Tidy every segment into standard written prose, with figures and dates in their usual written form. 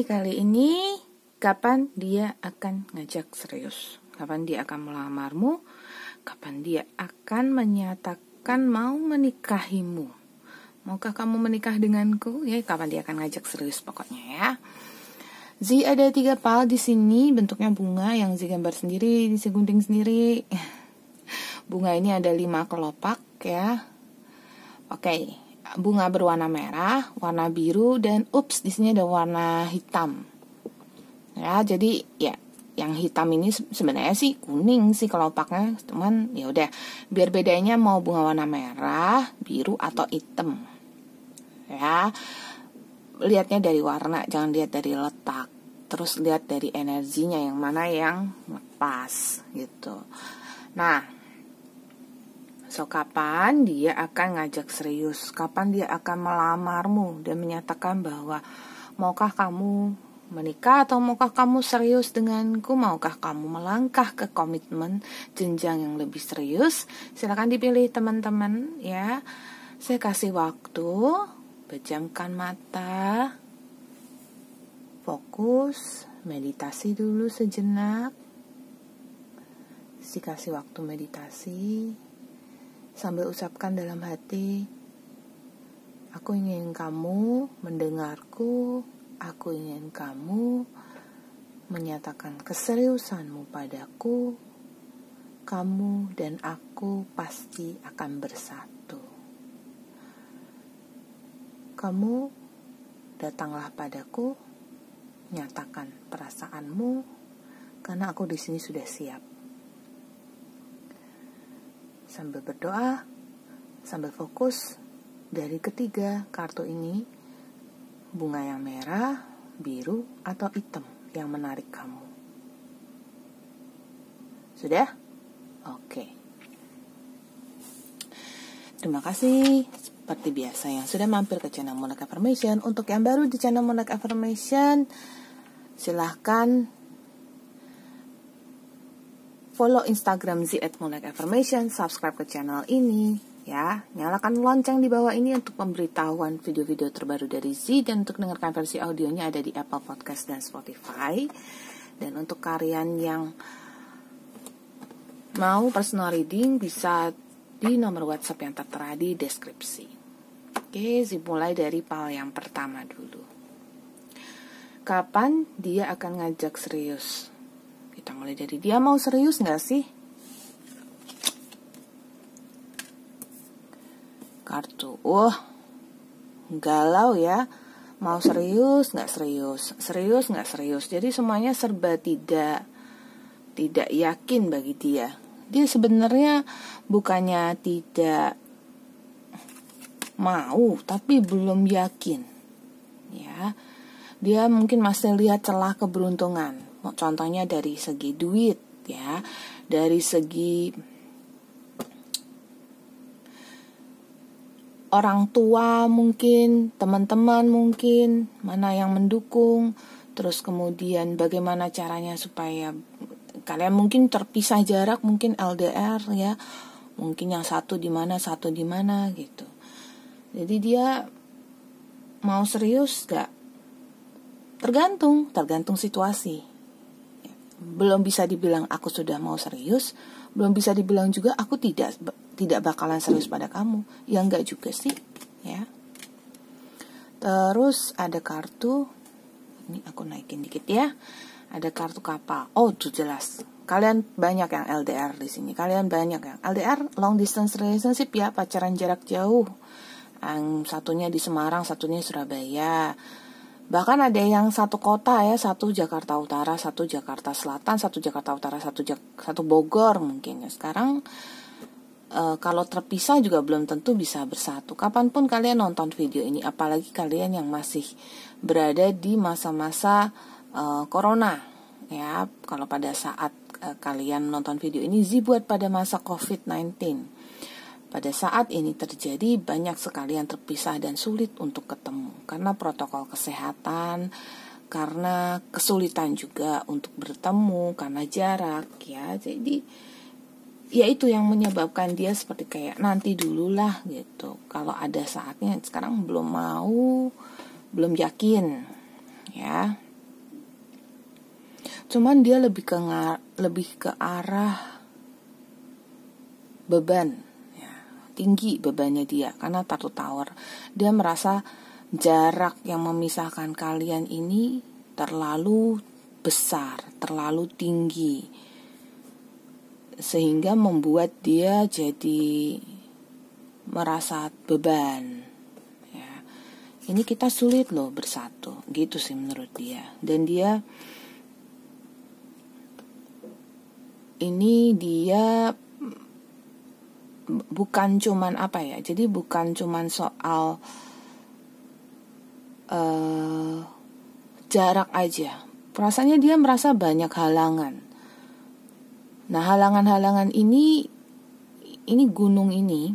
kali ini kapan dia akan ngajak serius? Kapan dia akan melamarmu? Kapan dia akan menyatakan mau menikahimu? Maukah kamu menikah denganku? Ya, kapan dia akan ngajak serius pokoknya ya. Z ada 3 pal di sini, bentuknya bunga yang Z gambar sendiri, Z gunting sendiri. Bunga ini ada 5 kelopak ya. Oke. Bunga berwarna merah, warna biru, dan di sini ada warna hitam. Ya, jadi ya yang hitam ini sebenarnya sih kuning sih kelopaknya, cuman ya udah biar bedanya mau bunga warna merah, biru atau hitam. Ya. Lihatnya dari warna, jangan lihat dari letak. Terus lihat dari energinya yang mana yang lepas gitu. Nah, kapan dia akan ngajak serius? Kapan dia akan melamarmu dan menyatakan bahwa maukah kamu menikah atau maukah kamu serius denganku? Maukah kamu melangkah ke komitmen jenjang yang lebih serius? Silakan dipilih teman-teman ya. Saya kasih waktu, pejamkan mata, fokus, meditasi dulu sejenak. Kasih waktu meditasi. Sambil ucapkan dalam hati, aku ingin kamu mendengarku, aku ingin kamu menyatakan keseriusanmu padaku, kamu dan aku pasti akan bersatu. Kamu datanglah padaku, nyatakan perasaanmu, karena aku di sini sudah siap. Sambil berdoa, sambil fokus dari ketiga kartu ini, bunga yang merah, biru, atau hitam yang menarik kamu. Sudah? Oke. Terima kasih seperti biasa yang sudah mampir ke channel Monak Affirmation. Untuk yang baru di channel Monak Affirmation, silahkan follow Instagram @monak_affirmation, subscribe ke channel ini ya. Nyalakan lonceng di bawah ini untuk pemberitahuan video-video terbaru dari Z, dan untuk dengarkan versi audionya ada di Apple Podcast dan Spotify. Dan untuk kalian yang mau personal reading bisa di nomor WhatsApp yang tertera di deskripsi. Oke, Z mulai dari pal yang pertama dulu. Kapan dia akan ngajak serius? Kita mulai dari dia mau serius gak sih? Kartu, galau ya. Mau serius gak serius? Serius gak serius? Jadi semuanya serba tidak yakin bagi dia. Dia sebenarnya bukannya tidak mau, tapi belum yakin. Ya, dia mungkin masih lihat celah keberuntungan. Contohnya dari segi duit ya, dari segi orang tua mungkin, teman-teman mungkin, mana yang mendukung, terus kemudian bagaimana caranya supaya kalian mungkin terpisah jarak, mungkin LDR ya, mungkin yang satu di mana gitu. Jadi dia mau serius gak? Tergantung situasi. Belum bisa dibilang aku sudah mau serius, belum bisa dibilang juga aku tidak bakalan serius pada kamu. Ya enggak juga sih, ya. Terus ada kartu, ini aku naikin dikit ya. Ada kartu kapal. Itu jelas. Kalian banyak yang LDR di sini. Kalian banyak yang LDR, long distance relationship ya, pacaran jarak jauh. Yang satunya di Semarang, satunya Surabaya. Bahkan ada yang satu kota ya, satu Jakarta Utara, satu Jakarta Selatan, satu Jakarta Utara, satu Bogor mungkin ya. Sekarang kalau terpisah juga belum tentu bisa bersatu. Kapanpun kalian nonton video ini, apalagi kalian yang masih berada di masa-masa corona ya. Kalau pada saat kalian nonton video ini, buat pada masa COVID-19. Pada saat ini terjadi, banyak sekali yang terpisah dan sulit untuk ketemu karena protokol kesehatan, karena kesulitan juga untuk bertemu karena jarak ya. Jadi ya itu yang menyebabkan dia seperti kayak nanti dululah gitu. Kalau ada saatnya, sekarang belum mau, belum yakin ya. cuman dia lebih ke arah beban, ya, tinggi bebannya dia karena tattoo tower. Dia merasa jarak yang memisahkan kalian ini terlalu besar, terlalu tinggi, sehingga membuat dia jadi merasa beban. Ya, ini kita sulit loh bersatu, gitu sih menurut dia. Dan dia bukan cuman jadi bukan cuman soal jarak aja. Rasanya dia merasa banyak halangan. Nah, halangan-halangan ini gunung ini,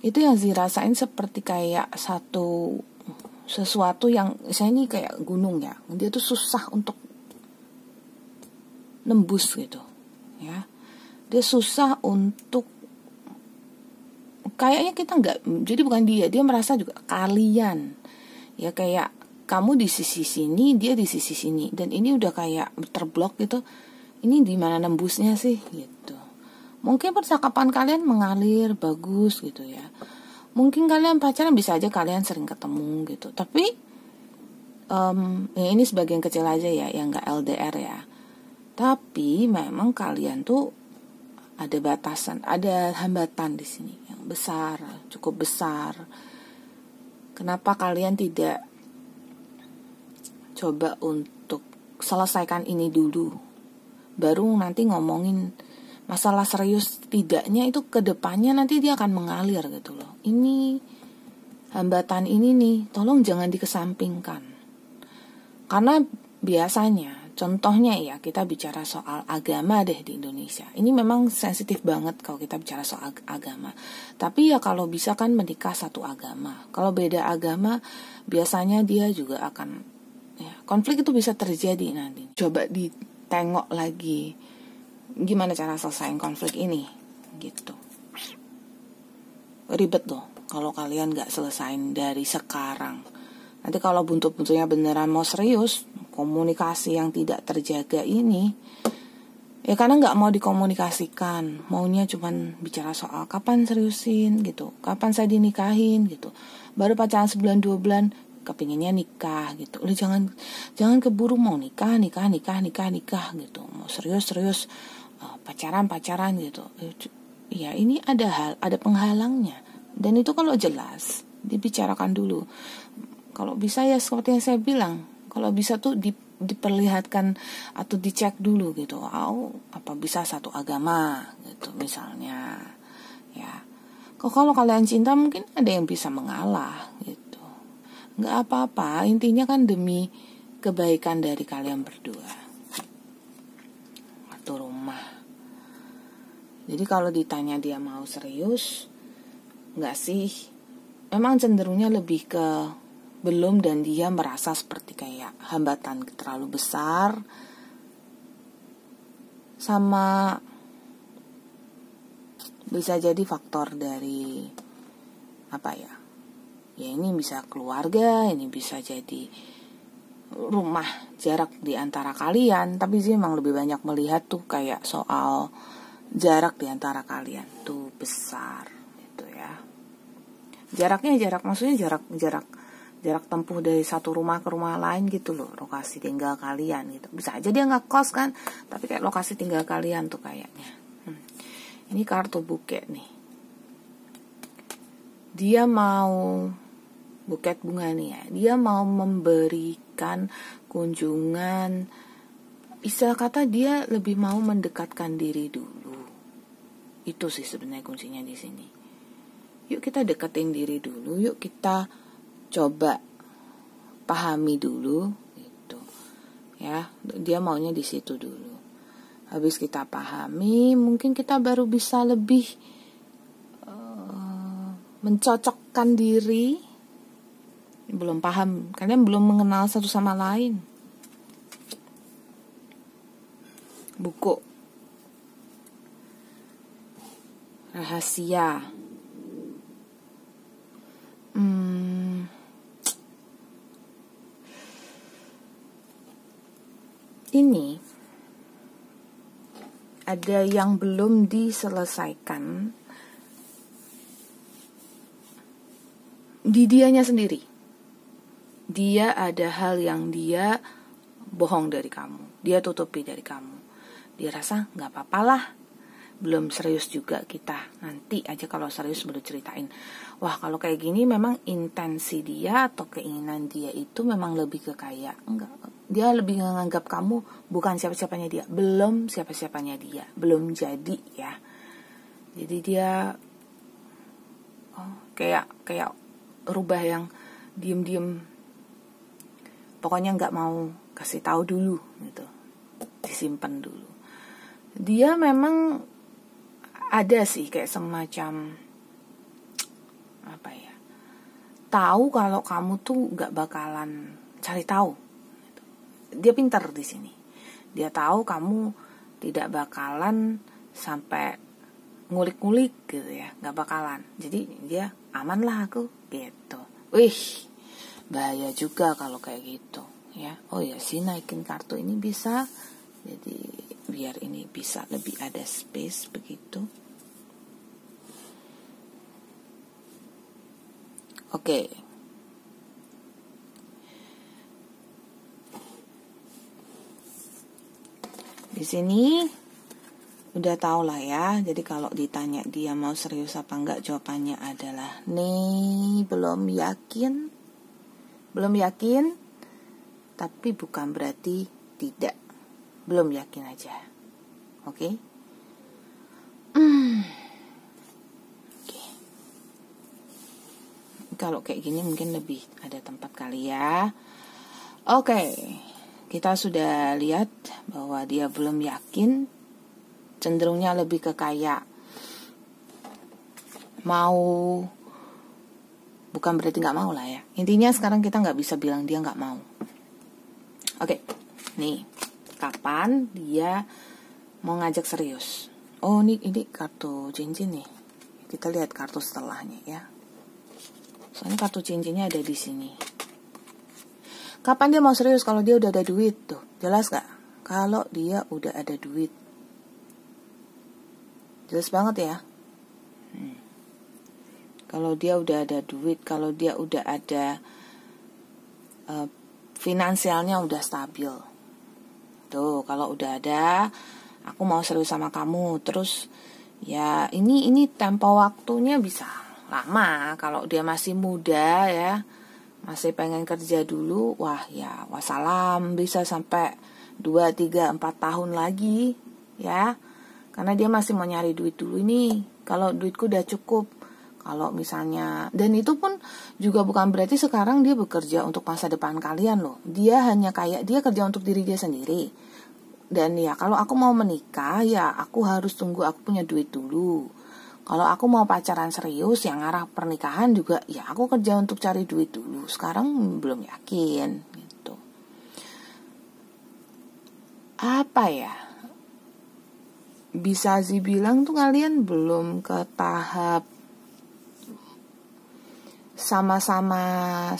itu yang dirasain seperti kayak sesuatu yang, saya ini kayak gunung ya, dia tuh susah untuk nembus gitu, ya. Dia susah untuk, kayaknya kita nggak, jadi bukan dia merasa juga kalian, ya, kayak kamu di sisi sini, dia di sisi sini, dan ini udah kayak terblok gitu. Ini di mana nembusnya sih gitu. Mungkin percakapan kalian mengalir bagus gitu ya. Mungkin kalian pacaran, bisa aja kalian sering ketemu gitu. Tapi ya ini sebagian kecil aja ya yang nggak LDR ya. Tapi memang kalian tuh ada batasan, ada hambatan di sini yang besar, cukup besar. Kenapa kalian tidak coba untuk selesaikan ini dulu? Baru nanti ngomongin masalah serius tidaknya, itu ke depannya nanti dia akan mengalir gitu loh. Ini hambatan ini nih, tolong jangan dikesampingkan. Karena biasanya, contohnya ya, kita bicara soal agama deh di Indonesia. Ini memang sensitif banget kalau kita bicara soal agama. Tapi ya kalau bisa kan menikah satu agama. Kalau beda agama, biasanya dia juga akan, ya, konflik itu bisa terjadi nanti. Coba ditengok lagi gimana cara selesaiin konflik ini gitu. Ribet loh kalau kalian gak selesain dari sekarang. Nanti kalau buntut-buntutnya beneran mau serius, komunikasi yang tidak terjaga ini, ya karena gak mau dikomunikasikan, maunya cuman bicara soal kapan seriusin gitu, kapan saya dinikahin gitu. Baru pacaran sebulan 2 bulan kepinginnya nikah gitu. Udah jangan keburu mau nikah gitu. Mau serius pacaran gitu. Ya ini ada penghalangnya. Dan itu kalau jelas dibicarakan dulu. Kalau bisa ya seperti yang saya bilang, kalau bisa tuh diperlihatkan atau dicek dulu gitu. Apa bisa satu agama gitu misalnya. Ya. Kalau kalian cinta mungkin ada yang bisa mengalah gitu. Nggak apa-apa, intinya kan demi kebaikan dari kalian berdua. Satu rumah. Jadi kalau ditanya dia mau serius, nggak sih? Memang cenderungnya lebih ke belum, dan dia merasa seperti kayak hambatan terlalu besar. Sama bisa jadi faktor dari ya ini bisa keluarga, ini bisa jadi rumah, jarak di antara kalian. Tapi sih emang lebih banyak melihat tuh kayak soal jarak di antara kalian tuh besar gitu ya. Maksudnya jarak tempuh dari satu rumah ke rumah lain gitu loh, lokasi tinggal kalian gitu. Bisa aja dia nggak kos kan, tapi kayak lokasi tinggal kalian tuh kayaknya. Ini kartu buket nih. Dia mau buket bunga nih ya, dia mau memberikan kunjungan, istilah kata dia lebih mau mendekatkan diri dulu. Itu sih sebenarnya kuncinya di sini. Yuk kita deketin diri dulu, yuk kita coba pahami dulu gitu. Ya, dia maunya di situ dulu. Habis kita pahami, mungkin kita baru bisa lebih mencocokkan diri. Belum paham, kalian belum mengenal satu sama lain. Buku rahasia. Ini ada yang belum diselesaikan di dianya sendiri. Dia ada hal yang dia bohong dari kamu, dia tutupi dari kamu. Dia rasa nggak apa-apa lah, belum serius juga kita, nanti aja kalau serius baru ceritain. Wah, kalau kayak gini memang intensi dia atau keinginan dia itu memang lebih ke kayak enggak, dia lebih menganggap kamu bukan siapa-siapanya dia, belum siapa-siapanya dia, belum jadi ya. Jadi dia kayak rubah yang diem-diem, pokoknya nggak mau kasih tahu dulu gitu, disimpan dulu. Dia memang ada sih kayak semacam apa ya, tahu kalau kamu tuh nggak bakalan cari tahu. Dia pintar di sini. Dia tahu kamu tidak bakalan sampai ngulik-ngulik gitu ya, nggak bakalan. Jadi dia aman lah aku gitu. Wih, bahaya juga kalau kayak gitu ya. Oh ya sih, naikin kartu ini bisa. Jadi biar ini bisa lebih ada space begitu. Oke. Di sini udah tau lah ya. Jadi kalau ditanya dia mau serius apa enggak, jawabannya adalah nih, belum yakin. Belum yakin, tapi bukan berarti tidak. Belum yakin aja. Oke? Oke. Kalau kayak gini mungkin lebih ada tempat kali ya. Oke. Kita sudah lihat bahwa dia belum yakin. Cenderungnya lebih ke kayak mau, bukan berarti gak mau lah ya. Intinya sekarang kita gak bisa bilang dia gak mau. Oke. Nih, kapan dia mau ngajak serius? Oh, ini kartu cincin nih. Kita lihat kartu setelahnya ya. Soalnya kartu cincinnya ada di sini. Kapan dia mau serius? Kalau dia udah ada duit tuh. Jelas gak? Kalau dia udah ada duit. Jelas banget ya. Kalau dia udah ada duit, kalau dia udah ada finansialnya udah stabil. Tuh, kalau udah ada, aku mau serius sama kamu. Terus ya ini tempo waktunya bisa lama. Kalau dia masih muda ya, masih pengen kerja dulu, wah ya wassalam, bisa sampai 2, 3, 4 tahun lagi ya. Karena dia masih mau nyari duit dulu ini. Kalau duitku udah cukup, kalau misalnya, dan itu pun juga bukan berarti sekarang dia bekerja untuk masa depan kalian loh. Dia hanya kayak dia kerja untuk diri dia sendiri. Dan ya kalau aku mau menikah ya aku harus tunggu aku punya duit dulu. Kalau aku mau pacaran serius yang arah pernikahan juga ya aku kerja untuk cari duit dulu. Sekarang belum yakin gitu. Apa ya? Bisa sih bilang tuh kalian belum ke tahap sama-sama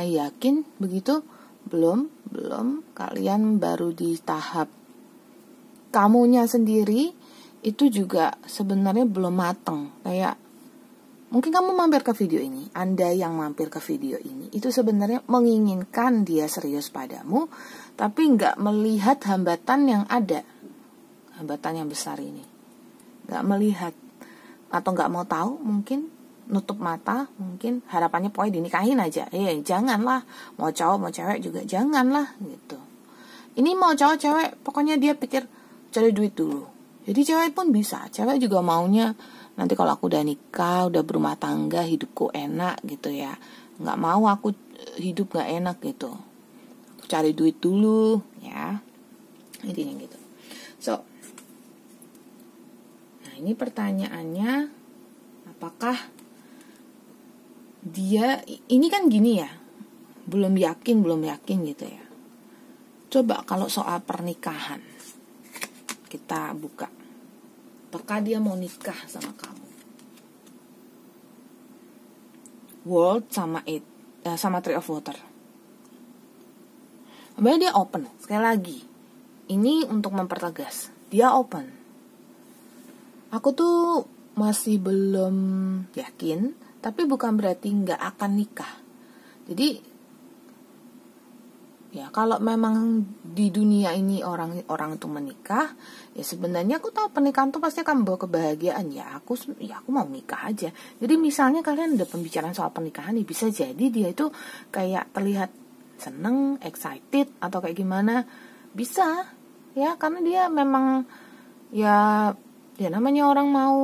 yakin begitu? Belum, kalian baru di tahap kamunya sendiri itu juga sebenarnya belum mateng. Kayak mungkin kamu mampir ke video ini, Anda yang mampir ke video ini itu sebenarnya menginginkan dia serius padamu, tapi nggak melihat hambatan yang ada, hambatan yang besar ini, nggak melihat atau nggak mau tahu, mungkin nutup mata, mungkin harapannya pokoknya dinikahin aja. Janganlah, mau cowok mau cewek juga janganlah gitu. Ini mau cowok cewek pokoknya dia pikir cari duit dulu. Jadi cewek pun bisa, cewek juga maunya nanti kalau aku udah nikah, udah berumah tangga, hidupku enak gitu ya. Nggak mau aku hidup nggak enak gitu. Aku cari duit dulu ya. Intinya gitu. So, nah ini pertanyaannya, apakah dia ini kan gini ya, belum yakin gitu ya. Coba kalau soal pernikahan kita buka, apakah dia mau nikah sama kamu? World sama sama Three of Water. Sebenarnya dia open. Sekali lagi, ini untuk mempertegas, dia open. Aku tuh masih belum yakin, tapi bukan berarti nggak akan nikah. Jadi ya kalau memang di dunia ini orang itu menikah, ya sebenarnya aku tahu pernikahan tuh pasti akan membawa kebahagiaan. Ya aku mau nikah aja. Jadi misalnya kalian ada pembicaraan soal pernikahan, ya bisa jadi dia itu kayak terlihat seneng, excited atau kayak gimana, bisa ya, karena dia memang ya namanya orang mau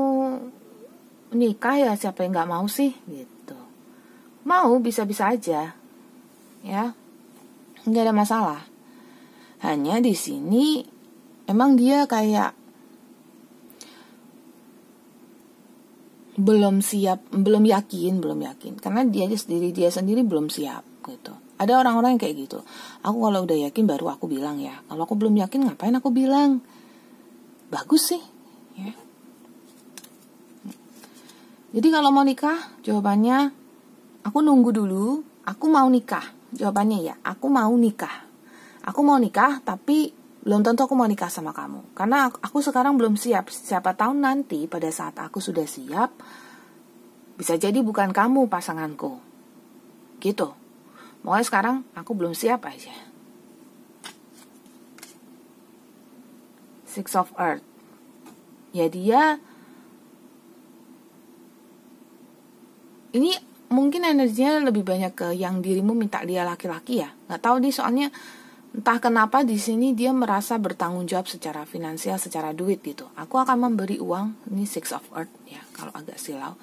nikah ya, siapa yang nggak mau sih gitu. Mau, bisa-bisa aja ya, nggak ada masalah. Hanya di sini emang dia kayak belum siap, belum yakin karena dia sendiri belum siap gitu. Ada orang-orang yang kayak gitu. Aku kalau udah yakin baru aku bilang ya. Kalau aku belum yakin ngapain aku bilang? Bagus sih ya. Jadi kalau mau nikah, jawabannya aku nunggu dulu. Aku mau nikah. Jawabannya ya, aku mau nikah. Aku mau nikah, tapi belum tentu aku mau nikah sama kamu. Karena aku sekarang belum siap. Siapa tahu nanti pada saat aku sudah siap, bisa jadi bukan kamu pasanganku. Gitu. Makanya sekarang aku belum siap aja. Six of Earth. Ya dia, ini mungkin energinya lebih banyak ke yang dirimu minta dia laki-laki ya. Nggak tahu nih, soalnya entah kenapa di sini dia merasa bertanggung jawab secara finansial, secara duit gitu. Aku akan memberi uang. Ini Six of Earth ya, kalau agak silau.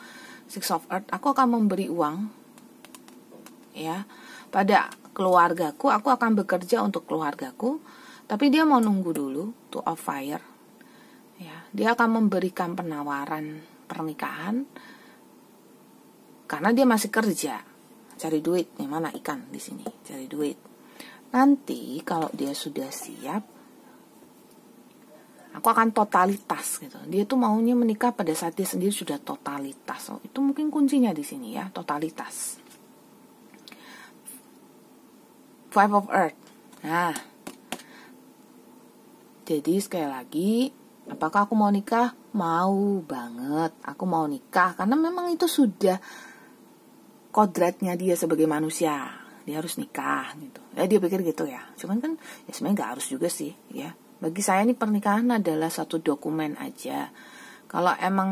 Six of Earth, aku akan memberi uang ya pada keluargaku. Aku akan bekerja untuk keluargaku. Tapi dia mau nunggu dulu. Two of Fire ya. Dia akan memberikan penawaran pernikahan karena dia masih kerja, cari duit. Nih mana ikan di sini, cari duit. Nanti kalau dia sudah siap, aku akan totalitas gitu. Dia tuh maunya menikah pada saat dia sendiri sudah totalitas. Itu mungkin kuncinya di sini ya, totalitas. Five of Earth. Nah, jadi sekali lagi, apakah aku mau nikah? Mau banget. Aku mau nikah karena memang itu sudah kodratnya dia sebagai manusia. Dia harus nikah gitu. Ya dia pikir gitu ya. Cuman kan ya sebenarnya nggak harus juga sih ya. Bagi saya nih pernikahan adalah satu dokumen aja. Kalau emang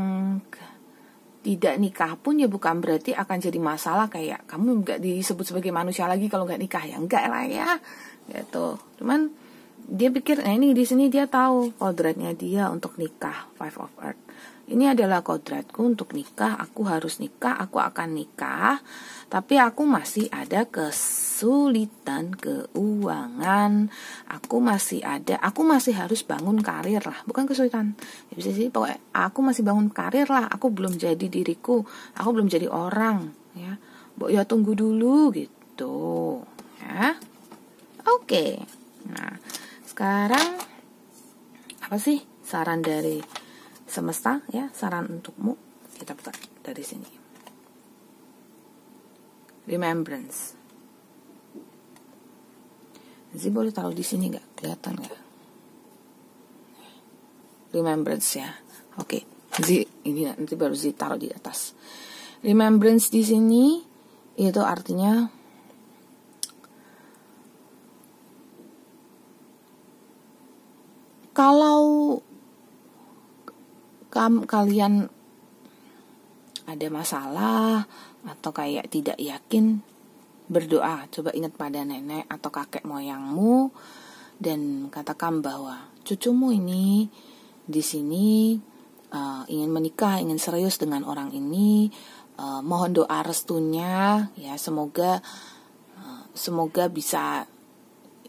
tidak nikah pun ya bukan berarti akan jadi masalah kayak kamu nggak disebut sebagai manusia lagi kalau nggak nikah, ya enggak lah ya gitu. Cuman dia pikir, nah ini di sini dia tahu kodratnya dia untuk nikah. Five of Earth. Ini adalah kodratku untuk nikah. Aku harus nikah, aku akan nikah. Tapi aku masih ada kesulitan keuangan. Aku masih harus bangun karir lah. Bukan kesulitan. Ya bisa sih, pokoknya aku masih bangun karir lah. Aku belum jadi diriku. Aku belum jadi orang. Ya, ya tunggu dulu gitu. Ya, oke. Nah, sekarang apa sih saran dari semesta ya, saran untukmu? Kita buka dari sini. Remembrance. Zi boleh taruh di sini nggak? Kelihatan nggak? Remembrance ya. Oke. Zi ini nanti baru Zi taruh di atas. Remembrance di sini itu artinya kalau kalian ada masalah atau kayak tidak yakin, berdoa, coba ingat pada nenek atau kakek moyangmu dan katakan bahwa cucumu ini di sini ingin menikah, ingin serius dengan orang ini, mohon doa restunya ya, semoga bisa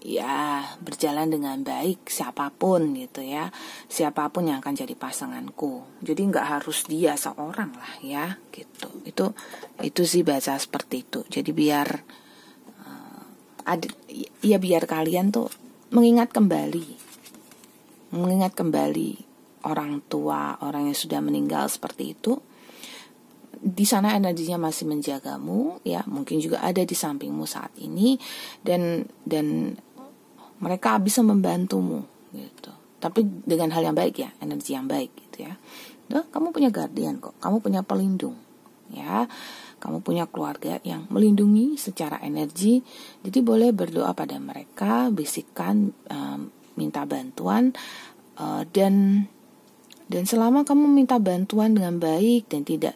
ya berjalan dengan baik siapapun gitu ya, siapapun yang akan jadi pasanganku. Jadi nggak harus dia seorang lah ya gitu. Itu sih baca seperti itu. Jadi biar biar kalian tuh mengingat kembali orang tua, orang yang sudah meninggal seperti itu. Di sana energinya masih menjagamu ya, mungkin juga ada di sampingmu saat ini dan mereka bisa membantumu gitu. Tapi dengan hal yang baik ya, energi yang baik gitu ya. Tuh, kamu punya guardian kok, kamu punya pelindung, ya. Kamu punya keluarga yang melindungi secara energi. Jadi boleh berdoa pada mereka, bisikan, minta bantuan, dan selama kamu minta bantuan dengan baik dan tidak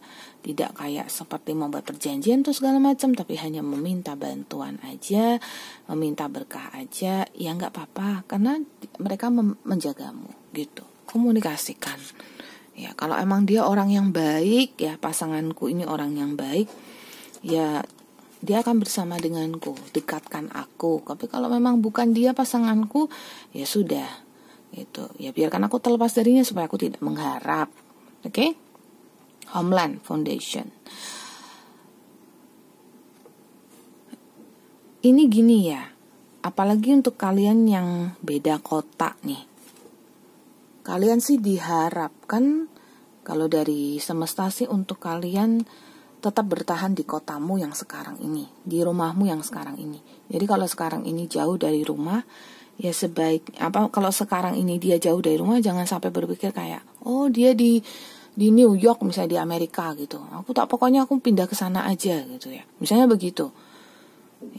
kayak seperti membuat perjanjian tuh segala macam, tapi hanya meminta bantuan aja, meminta berkah aja, ya nggak apa-apa, karena mereka menjagamu gitu. Komunikasikan. Ya, kalau emang dia orang yang baik, ya pasanganku ini orang yang baik, ya dia akan bersama denganku, dekatkan aku. Tapi kalau memang bukan dia pasanganku, ya sudah, itu ya biarkan aku terlepas darinya supaya aku tidak mengharap. Oke? Homeland Foundation. Ini gini ya, apalagi untuk kalian yang beda kota nih. Kalian sih diharapkan kalau dari semesta sih untuk kalian tetap bertahan di kotamu yang sekarang ini, di rumahmu yang sekarang ini. Jadi kalau sekarang ini jauh dari rumah, ya kalau sekarang ini dia jauh dari rumah, jangan sampai berpikir kayak, oh dia di New York misalnya, di Amerika gitu. Pokoknya aku pindah ke sana aja gitu ya. Misalnya begitu.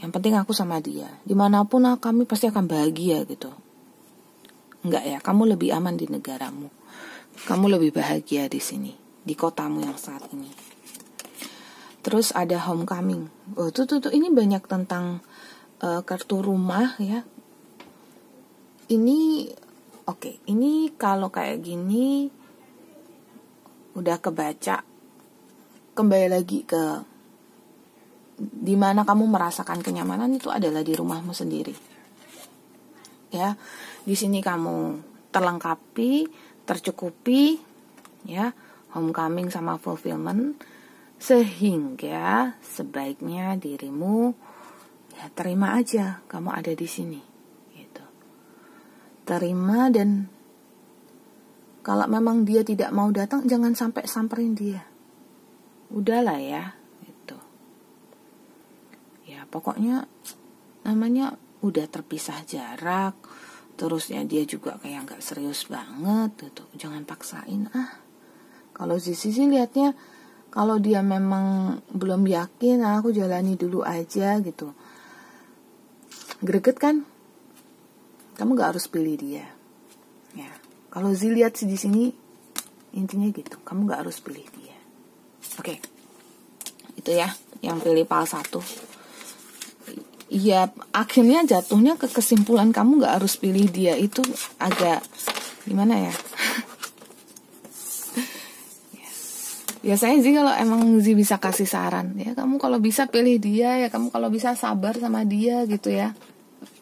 Yang penting aku sama dia. Dimanapun kami pasti akan bahagia gitu. Enggak ya, kamu lebih aman di negaramu. Kamu lebih bahagia di sini, di kotamu yang saat ini. Terus ada homecoming. Oh, tuh ini banyak tentang kartu rumah ya. Ini oke, ini kalau kayak gini udah kebaca, kembali lagi ke dimana kamu merasakan kenyamanan itu adalah di rumahmu sendiri. Ya, di sini kamu terlengkapi, tercukupi, ya, homecoming sama fulfillment, sehingga sebaiknya dirimu ya terima aja kamu ada di sini, gitu. Terima, dan kalau memang dia tidak mau datang, jangan sampai samperin dia. Udahlah ya, gitu. Ya pokoknya namanya udah terpisah jarak, terus ya dia juga kayak nggak serius banget gitu, jangan paksain. Kalau sisi lihatnya, kalau dia memang belum yakin, aku jalani dulu aja gitu. Greget kan? Kamu nggak harus pilih dia. Ya, kalau lihat di sini intinya gitu, kamu nggak harus pilih dia. Oke, itu ya yang pilih PAL 1. Ya akhirnya jatuhnya ke kesimpulan kamu gak harus pilih dia, itu agak gimana ya. Biasanya sih kalau emang Zi bisa kasih saran, ya kamu kalau bisa pilih dia, ya kamu kalau bisa sabar sama dia gitu ya.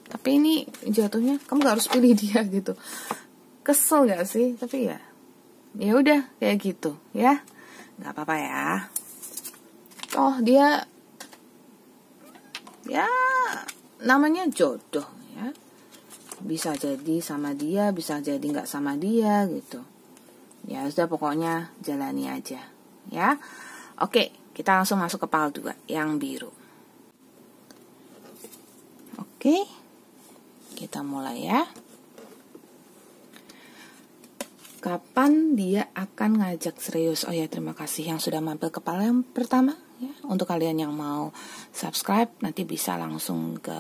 Tapi ini jatuhnya kamu gak harus pilih dia gitu. Kesel gak sih? Tapi ya udah kayak gitu ya, gak apa-apa ya. Oh dia ya namanya jodoh ya, bisa jadi sama dia, bisa jadi nggak sama dia gitu ya. Sudah, pokoknya jalani aja ya. Oke, kita langsung masuk ke PAL 2 yang biru. Oke, kita mulai ya. Kapan dia akan ngajak serius? Oh ya, terima kasih yang sudah mampir ke PAL yang pertama ya. Untuk kalian yang mau subscribe, nanti bisa langsung ke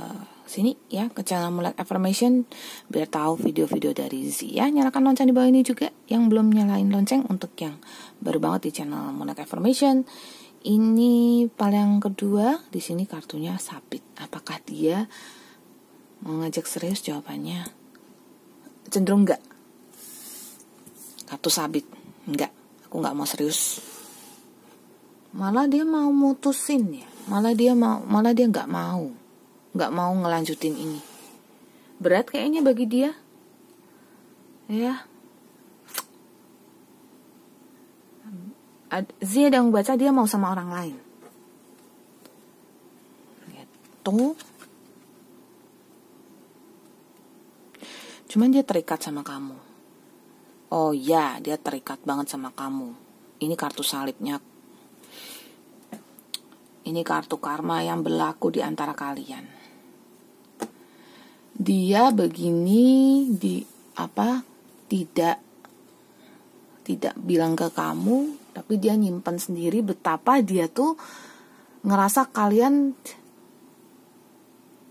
sini ya, ke channel Moonlight Affirmation, biar tahu video-video dari Z ya. Nyalakan lonceng di bawah ini juga yang belum nyalain lonceng, untuk yang baru banget di channel Moonlight Affirmation. Ini PAL yang kedua. Di sini kartunya sabit. Apakah dia mau ngajak serius? Jawabannya cenderung enggak. Kartu sabit, enggak, aku enggak mau serius. Malah dia mau mutusin ya, malah dia enggak mau ngelanjutin ini. Berat kayaknya bagi dia ya. Zia yang baca dia mau sama orang lain gitu. Cuman dia terikat sama kamu. Oh ya, dia terikat banget sama kamu. Ini kartu salibnya. Ini kartu karma yang berlaku di antara kalian. Dia begini tidak tidak bilang ke kamu, tapi dia nyimpan sendiri betapa dia tuh ngerasa kalian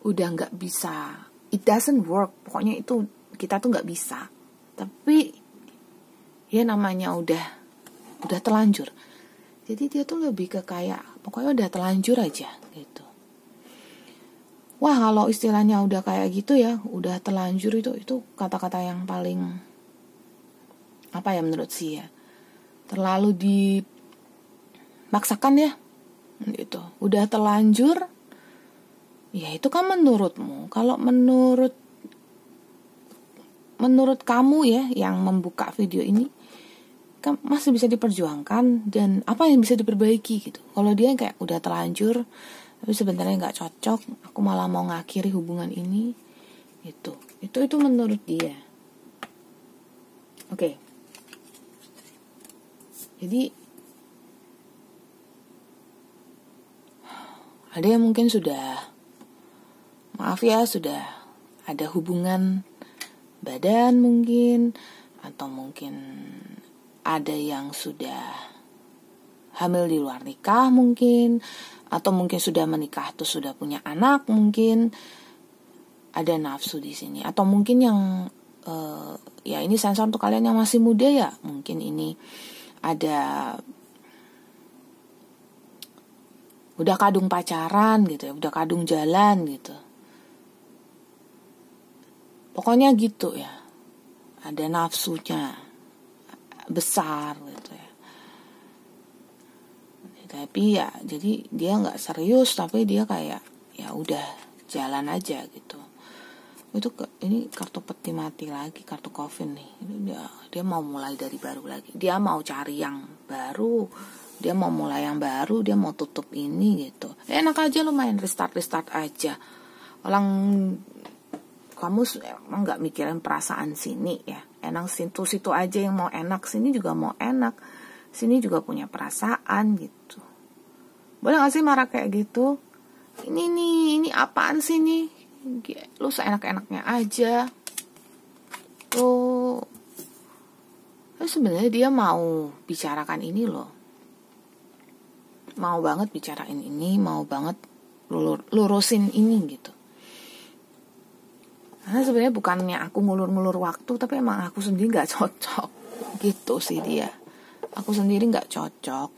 udah nggak bisa, it doesn't work, pokoknya itu kita tuh nggak bisa. Tapi ya namanya udah terlanjur, jadi dia tuh lebih ke kayak pokoknya udah terlanjur aja gitu. Wah, kalau istilahnya udah kayak gitu ya, udah terlanjur itu kata-kata yang paling apa ya menurut sih ya, terlalu dimaksakan ya gitu. Udah terlanjur ya, itu kan menurutmu. Kalau menurut kamu ya yang membuka video ini kan masih bisa diperjuangkan dan apa yang bisa diperbaiki gitu. Kalau dia kayak udah terlanjur tapi sebenarnya nggak cocok, aku malah mau ngakhiri hubungan ini gitu. Itu menurut dia. Oke. Jadi ada yang mungkin sudah, maaf ya, sudah ada hubungan badan mungkin, atau mungkin ada yang sudah hamil di luar nikah mungkin, atau mungkin sudah menikah terus sudah punya anak mungkin, ada nafsu di sini, atau mungkin yang ya ini sensor untuk kalian yang masih muda ya, mungkin ini ada udah kadung pacaran gitu ya, udah kadung jalan gitu. Pokoknya gitu ya. Ada nafsunya besar gitu ya. Tapi ya jadi dia nggak serius, tapi dia kayak ya udah jalan aja gitu. Ini kartu peti mati lagi, kartu coffin nih. Dia mau mulai dari baru lagi. Dia mau cari yang baru. Dia mau mulai yang baru, dia mau tutup ini gitu. Enak aja lu main restart aja. Orang kamu emang nggak mikirin perasaan sini ya. Enak situ aja yang mau enak, sini juga mau enak. Sini juga punya perasaan gitu. Boleh gak sih marah kayak gitu? Ini apaan sih nih? Lu seenak-enaknya aja. Tuh. Sebenarnya dia mau bicarakan ini loh. Mau banget bicarain ini, mau banget lurusin ini gitu. Karena sebenarnya bukannya aku ngulur-ngulur waktu, tapi emang aku sendiri nggak cocok gitu sih dia. Aku sendiri nggak cocok.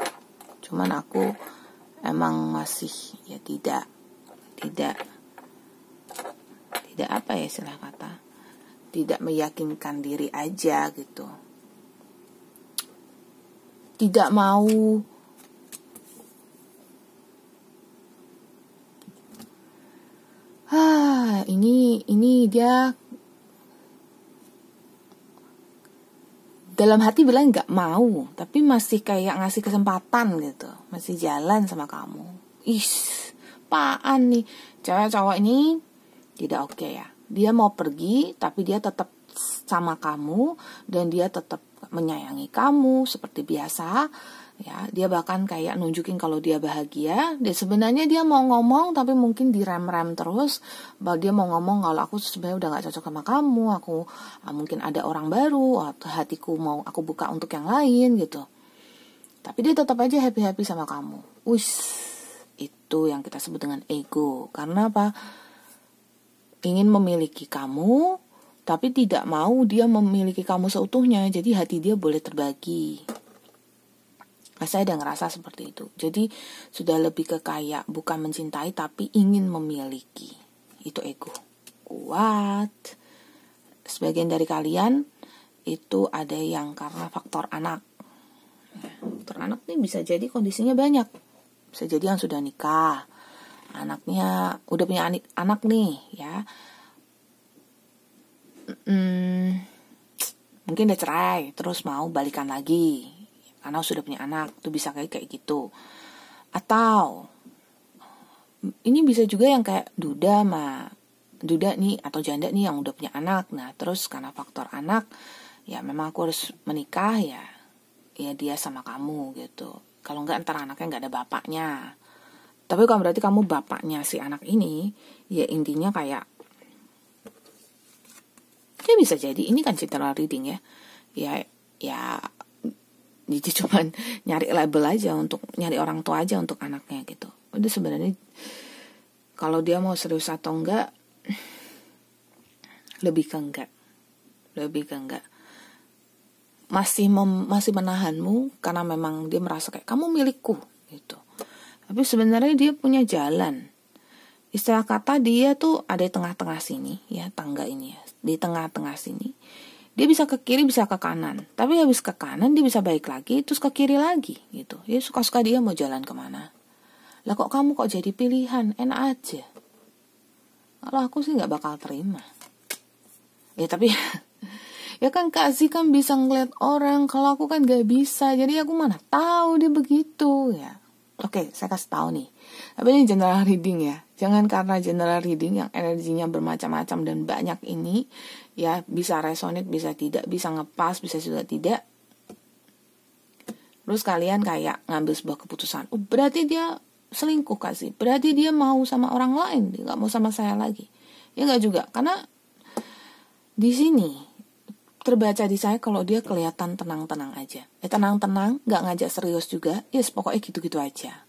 Cuman aku emang masih ya tidak apa ya istilah kata, tidak meyakinkan diri aja gitu. Tidak mau ini dia dalam hati bilang nggak mau, tapi masih kayak ngasih kesempatan gitu, masih jalan sama kamu. Apaan nih, cewek cowok ini tidak oke ya. Dia mau pergi, tapi dia tetap sama kamu dan dia tetap menyayangi kamu seperti biasa. Ya, dia bahkan kayak nunjukin kalau dia bahagia. Dan sebenarnya dia mau ngomong tapi mungkin direm-rem terus. Bahwa dia mau ngomong kalau aku sebenarnya udah gak cocok sama kamu. Aku mungkin ada orang baru atau hatiku mau aku buka untuk yang lain gitu. Tapi dia tetap aja happy-happy sama kamu. Itu yang kita sebut dengan ego. Karena apa? Ingin memiliki kamu, tapi tidak mau dia memiliki kamu seutuhnya. Jadi hati dia boleh terbagi. Saya udah ngerasa seperti itu. Jadi sudah lebih ke kayak bukan mencintai tapi ingin memiliki. Itu ego. Kuat. Sebagian dari kalian itu ada yang karena faktor anak. Faktor anak nih bisa jadi kondisinya banyak. Bisa jadi yang sudah nikah. Anaknya udah punya anak nih ya. Mungkin udah cerai terus mau balikan lagi. Karena sudah punya anak, tuh bisa kayak gitu. Atau ini bisa juga yang kayak duda nih atau janda nih yang udah punya anak. Nah, terus karena faktor anak, ya memang aku harus menikah ya dia sama kamu gitu. Kalau enggak ntar anaknya enggak ada bapaknya. Tapi bukan berarti kamu bapaknya si anak ini, ya intinya kayak ya bisa jadi ini kan general reading ya. Ya Dia cuman nyari label aja, untuk nyari orang tua aja untuk anaknya gitu. Udah sebenarnya kalau dia mau serius atau enggak, lebih ke enggak. Masih menahanmu karena memang dia merasa kayak kamu milikku gitu. Tapi sebenarnya dia punya jalan. Istilah kata dia tuh ada di tengah-tengah sini ya, tangga ini ya. Di tengah-tengah sini. Dia bisa ke kiri, bisa ke kanan. Tapi habis ke kanan dia bisa balik lagi, terus ke kiri lagi gitu. Ya suka-suka dia mau jalan kemana. Lah kok kamu kok jadi pilihan? Enak aja. Kalau aku sih gak bakal terima. Ya tapi ya kan kasih kan bisa ngeliat orang. Kalau aku kan gak bisa. Jadi aku mana tahu dia begitu ya. Oke, saya kasih tahu nih. Tapi ini general reading ya. Jangan karena general reading yang energinya bermacam-macam dan banyak ini, ya bisa resonate, bisa tidak, bisa ngepas, bisa juga tidak. Terus kalian kayak ngambil sebuah keputusan. Oh, berarti dia selingkuh kasih. Berarti dia mau sama orang lain, dia nggak mau sama saya lagi. Ya nggak juga, karena di sini terbaca di saya kalau dia kelihatan tenang-tenang aja. Tenang-tenang, nggak ngajak serius juga. Yes, pokoknya gitu-gitu aja.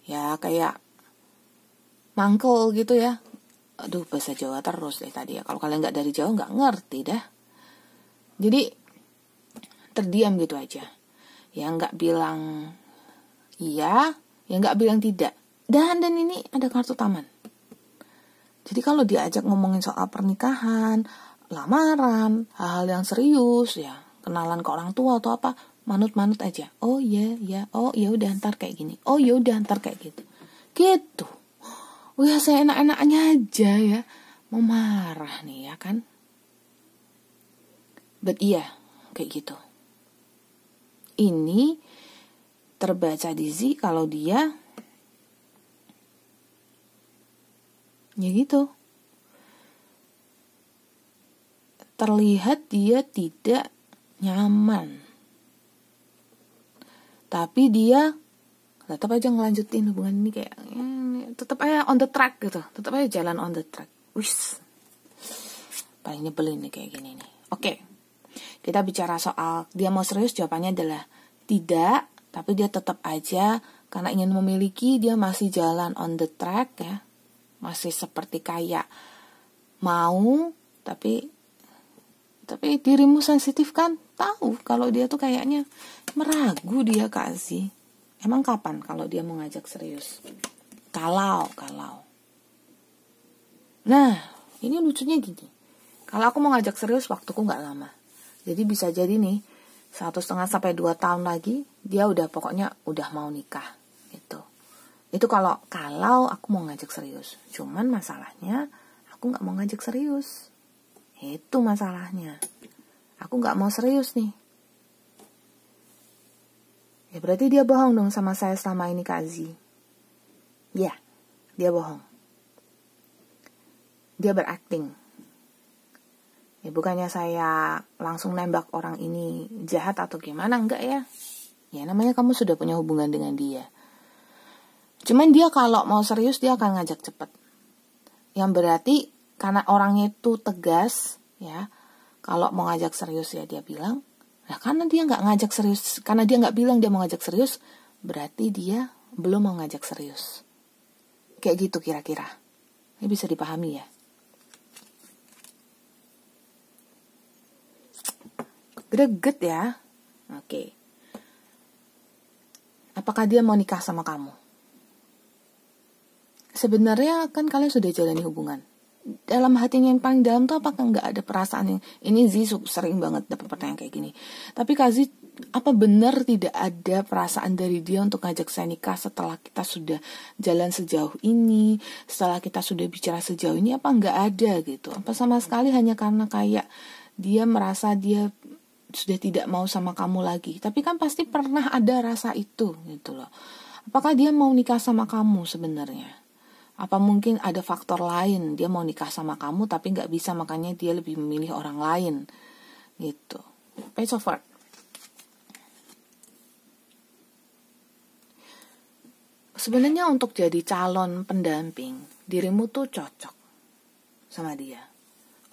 Ya kayak mangkel gitu ya. Aduh, bahasa Jawa terus deh tadi ya. Kalau kalian nggak dari Jawa nggak ngerti dah. Jadi terdiam gitu aja. Ya nggak bilang iya, ya nggak bilang tidak. Dan ini ada kartu taman. Jadi kalau diajak ngomongin soal pernikahan, lamaran, hal-hal yang serius ya, kenalan ke orang tua atau apa, manut-manut aja. Oh iya, ya, oh ya udah ntar kayak gini. Oh ya udah ntar kayak gitu. Gitu. Oh ya saya enak-enaknya aja ya. Mau marah nih ya kan. But iya, kayak gitu. Ini terbaca di Z kalau dia ya gitu. Terlihat dia tidak nyaman. Tapi dia tetap aja ngelanjutin hubungan ini kayak tetap aja on the track gitu. Tetap aja jalan on the track. Wis. Paling nyebelin nih kayak gini nih. Oke. Kita bicara soal dia mau serius, jawabannya adalah tidak, tapi dia tetap aja karena ingin memiliki, dia masih jalan on the track ya. Masih seperti kayak mau, tapi dirimu sensitif kan? Tahu kalau dia tuh kayaknya meragu dia kasih. Emang kapan kalau dia mau ngajak serius? Kalau. Nah, ini lucunya gini. Kalau aku mau ngajak serius, waktuku nggak lama. Jadi bisa jadi nih, 1,5 sampai 2 tahun lagi, dia pokoknya udah mau nikah gitu. Itu kalau aku mau ngajak serius. Cuman masalahnya, aku nggak mau ngajak serius. Itu masalahnya. Aku nggak mau serius nih. Ya berarti dia bohong dong sama saya selama ini Kak Z. Ya, dia bohong. Dia berakting. Ya bukannya saya langsung nembak orang ini jahat atau gimana, enggak ya. Ya namanya kamu sudah punya hubungan dengan dia. Cuman dia kalau mau serius dia akan ngajak cepet. Yang berarti karena orangnya itu tegas ya. Kalau mau ngajak serius ya dia bilang. Nah karena dia nggak ngajak serius, karena dia nggak bilang dia mau ngajak serius, berarti dia belum mau ngajak serius. Kayak gitu kira-kira. Ini bisa dipahami ya. Greget ya. Oke. Apakah dia mau nikah sama kamu? Sebenarnya kan kalian sudah jalani hubungan. Dalam hatinya yang paling dalam tuh apakah nggak ada perasaan yang ini Zi sering banget dapat pertanyaan kayak gini. Tapi Kak Zi, apa benar tidak ada perasaan dari dia untuk ngajak saya nikah setelah kita sudah jalan sejauh ini, setelah kita sudah bicara sejauh ini, apa nggak ada gitu? Apa sama sekali hanya karena kayak dia merasa dia sudah tidak mau sama kamu lagi. Tapi kan pasti pernah ada rasa itu gitu loh. Apakah dia mau nikah sama kamu sebenarnya? Apa mungkin ada faktor lain dia mau nikah sama kamu tapi gak bisa, makanya dia lebih memilih orang lain gitu. Page of Hearts. Sebenarnya untuk jadi calon pendamping, dirimu tuh cocok sama dia.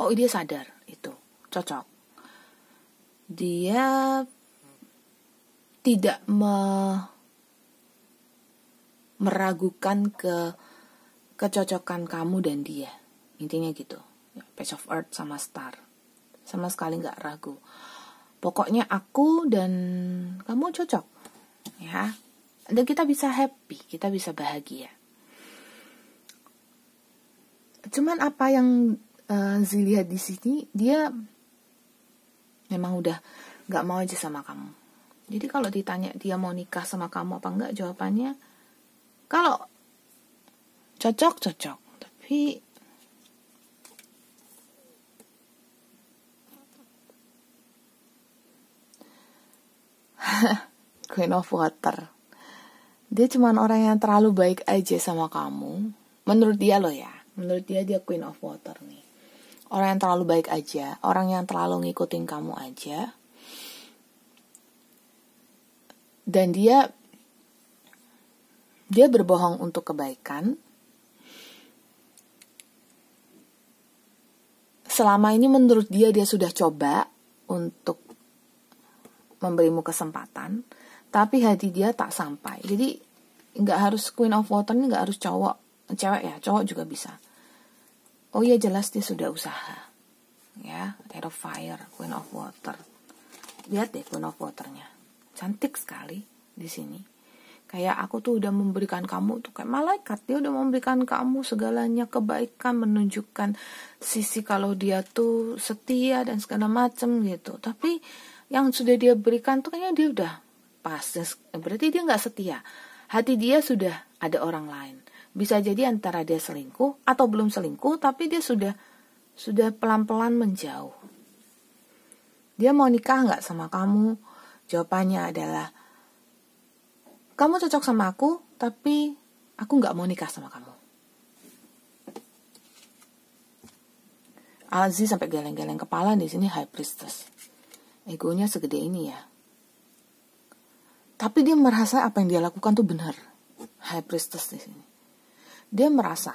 Oh dia sadar itu, cocok. Dia tidak meragukan kecocokan kamu dan dia. Intinya gitu. Page of Earth sama Star. Sama sekali nggak ragu. Pokoknya aku dan kamu cocok. Ya. Dan kita bisa happy, kita bisa bahagia. Cuman apa yang Zee lihat di sini, dia memang udah nggak mau aja sama kamu. Jadi kalau ditanya dia mau nikah sama kamu apa enggak, jawabannya kalau cocok, tapi Queen of Water. Dia cuman orang yang terlalu baik aja sama kamu. Menurut dia loh ya. Menurut dia Queen of Water nih. Orang yang terlalu baik aja. Orang yang terlalu ngikutin kamu aja. Dan dia berbohong untuk kebaikan. Selama ini menurut dia sudah coba untuk memberimu kesempatan, tapi hati dia tak sampai. Jadi nggak harus Queen of Water ini nggak harus cewek ya, cowok juga bisa. Oh iya, jelas dia sudah usaha, ya. Head of Fire, Queen of Water. Lihat deh Queen of Waternya, cantik sekali di sini. Kayak aku tuh udah memberikan kamu tuh kayak malaikat, dia udah memberikan kamu segalanya kebaikan, menunjukkan sisi kalau dia tuh setia dan segala macem gitu. Tapi yang sudah dia berikan tuh kayaknya dia udah pas, berarti dia nggak setia. Hati dia sudah ada orang lain. Bisa jadi antara dia selingkuh atau belum selingkuh, tapi dia sudah pelan-pelan menjauh. Dia mau nikah nggak sama kamu? Jawabannya adalah kamu cocok sama aku, tapi aku nggak mau nikah sama kamu. Alzi sampai geleng-geleng kepala di sini High Priestess. Egonya segede ini ya. Tapi dia merasa apa yang dia lakukan tuh benar. High Priestess di sini. Dia merasa,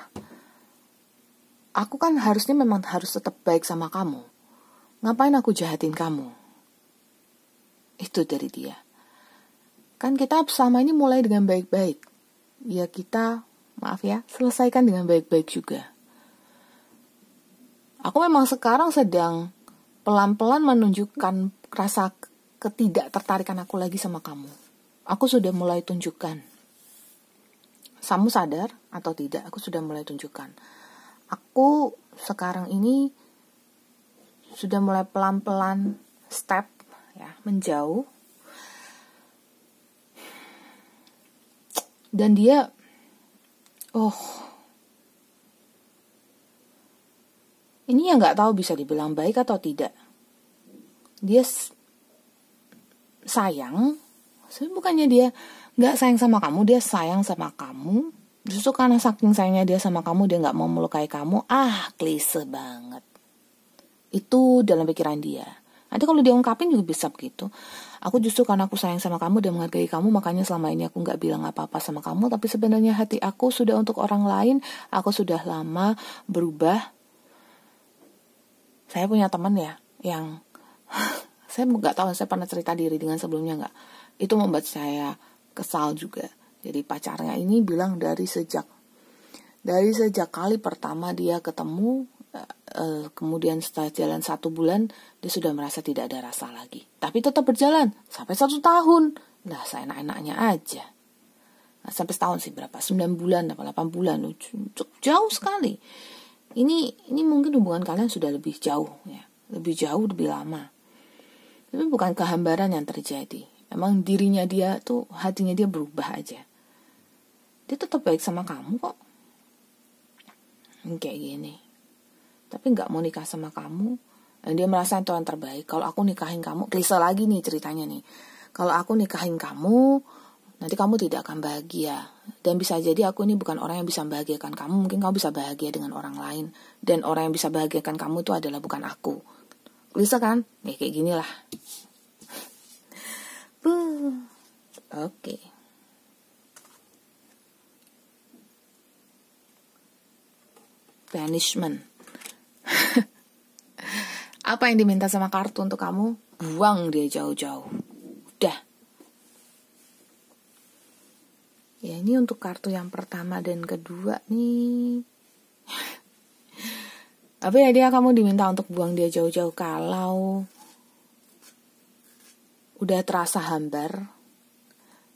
aku kan harusnya memang harus tetap baik sama kamu. Ngapain aku jahatin kamu? Itu dari dia. Kan kita selama ini mulai dengan baik-baik. Ya kita, maaf ya, selesaikan dengan baik-baik juga. Aku memang sekarang sedang pelan-pelan menunjukkan rasa ketidaktertarikan aku lagi sama kamu. Aku sudah mulai tunjukkan. Kamu sadar atau tidak, aku sudah mulai tunjukkan. Aku sekarang ini sudah mulai pelan-pelan step ya, menjauh. Dan dia ini yang nggak tahu bisa dibilang baik atau tidak. Dia sayang, sebenarnya bukannya dia nggak sayang sama kamu, dia sayang sama kamu. Justru karena saking sayangnya dia sama kamu, dia nggak mau melukai kamu. Klise banget. Itu dalam pikiran dia. Nanti kalau dia ungkapin juga bisa begitu. Aku justru karena aku sayang sama kamu dan menghargai kamu, makanya selama ini aku nggak bilang apa-apa sama kamu. Tapi sebenarnya hati aku sudah untuk orang lain. Aku sudah lama berubah. Saya punya teman ya yang saya nggak tahu, saya pernah cerita diri dengan sebelumnya nggak, itu membuat saya kesal juga. Jadi pacarnya ini bilang dari sejak kali pertama dia ketemu, kemudian setelah jalan 1 bulan dia sudah merasa tidak ada rasa lagi, tapi tetap berjalan sampai 1 tahun. Nah, saya enak-enaknya aja. Nah, sampai setahun sih berapa, 9 bulan atau 8 bulan, jauh sekali. Ini mungkin hubungan kalian sudah lebih jauh ya, lebih lama. Tapi bukan kehambaran yang terjadi. Emang dirinya dia tuh, hatinya dia berubah aja. Dia tetap baik sama kamu kok. Kayak gini. Tapi gak mau nikah sama kamu. Dan dia merasa itu yang terbaik. Kalau aku nikahin kamu, klise lagi nih ceritanya nih. Kalau aku nikahin kamu, nanti kamu tidak akan bahagia. Dan bisa jadi aku ini bukan orang yang bisa membahagiakan kamu. Mungkin kamu bisa bahagia dengan orang lain. Dan orang yang bisa bahagiakan kamu itu adalah bukan aku. Klise kan? Ya kayak gini lah. Oke. Banishment. Apa yang diminta sama kartu untuk kamu? Buang dia jauh-jauh. Udah. ini untuk kartu yang pertama dan kedua nih. Tapi ya dia, kamu diminta untuk buang dia jauh-jauh kalau udah terasa hambar.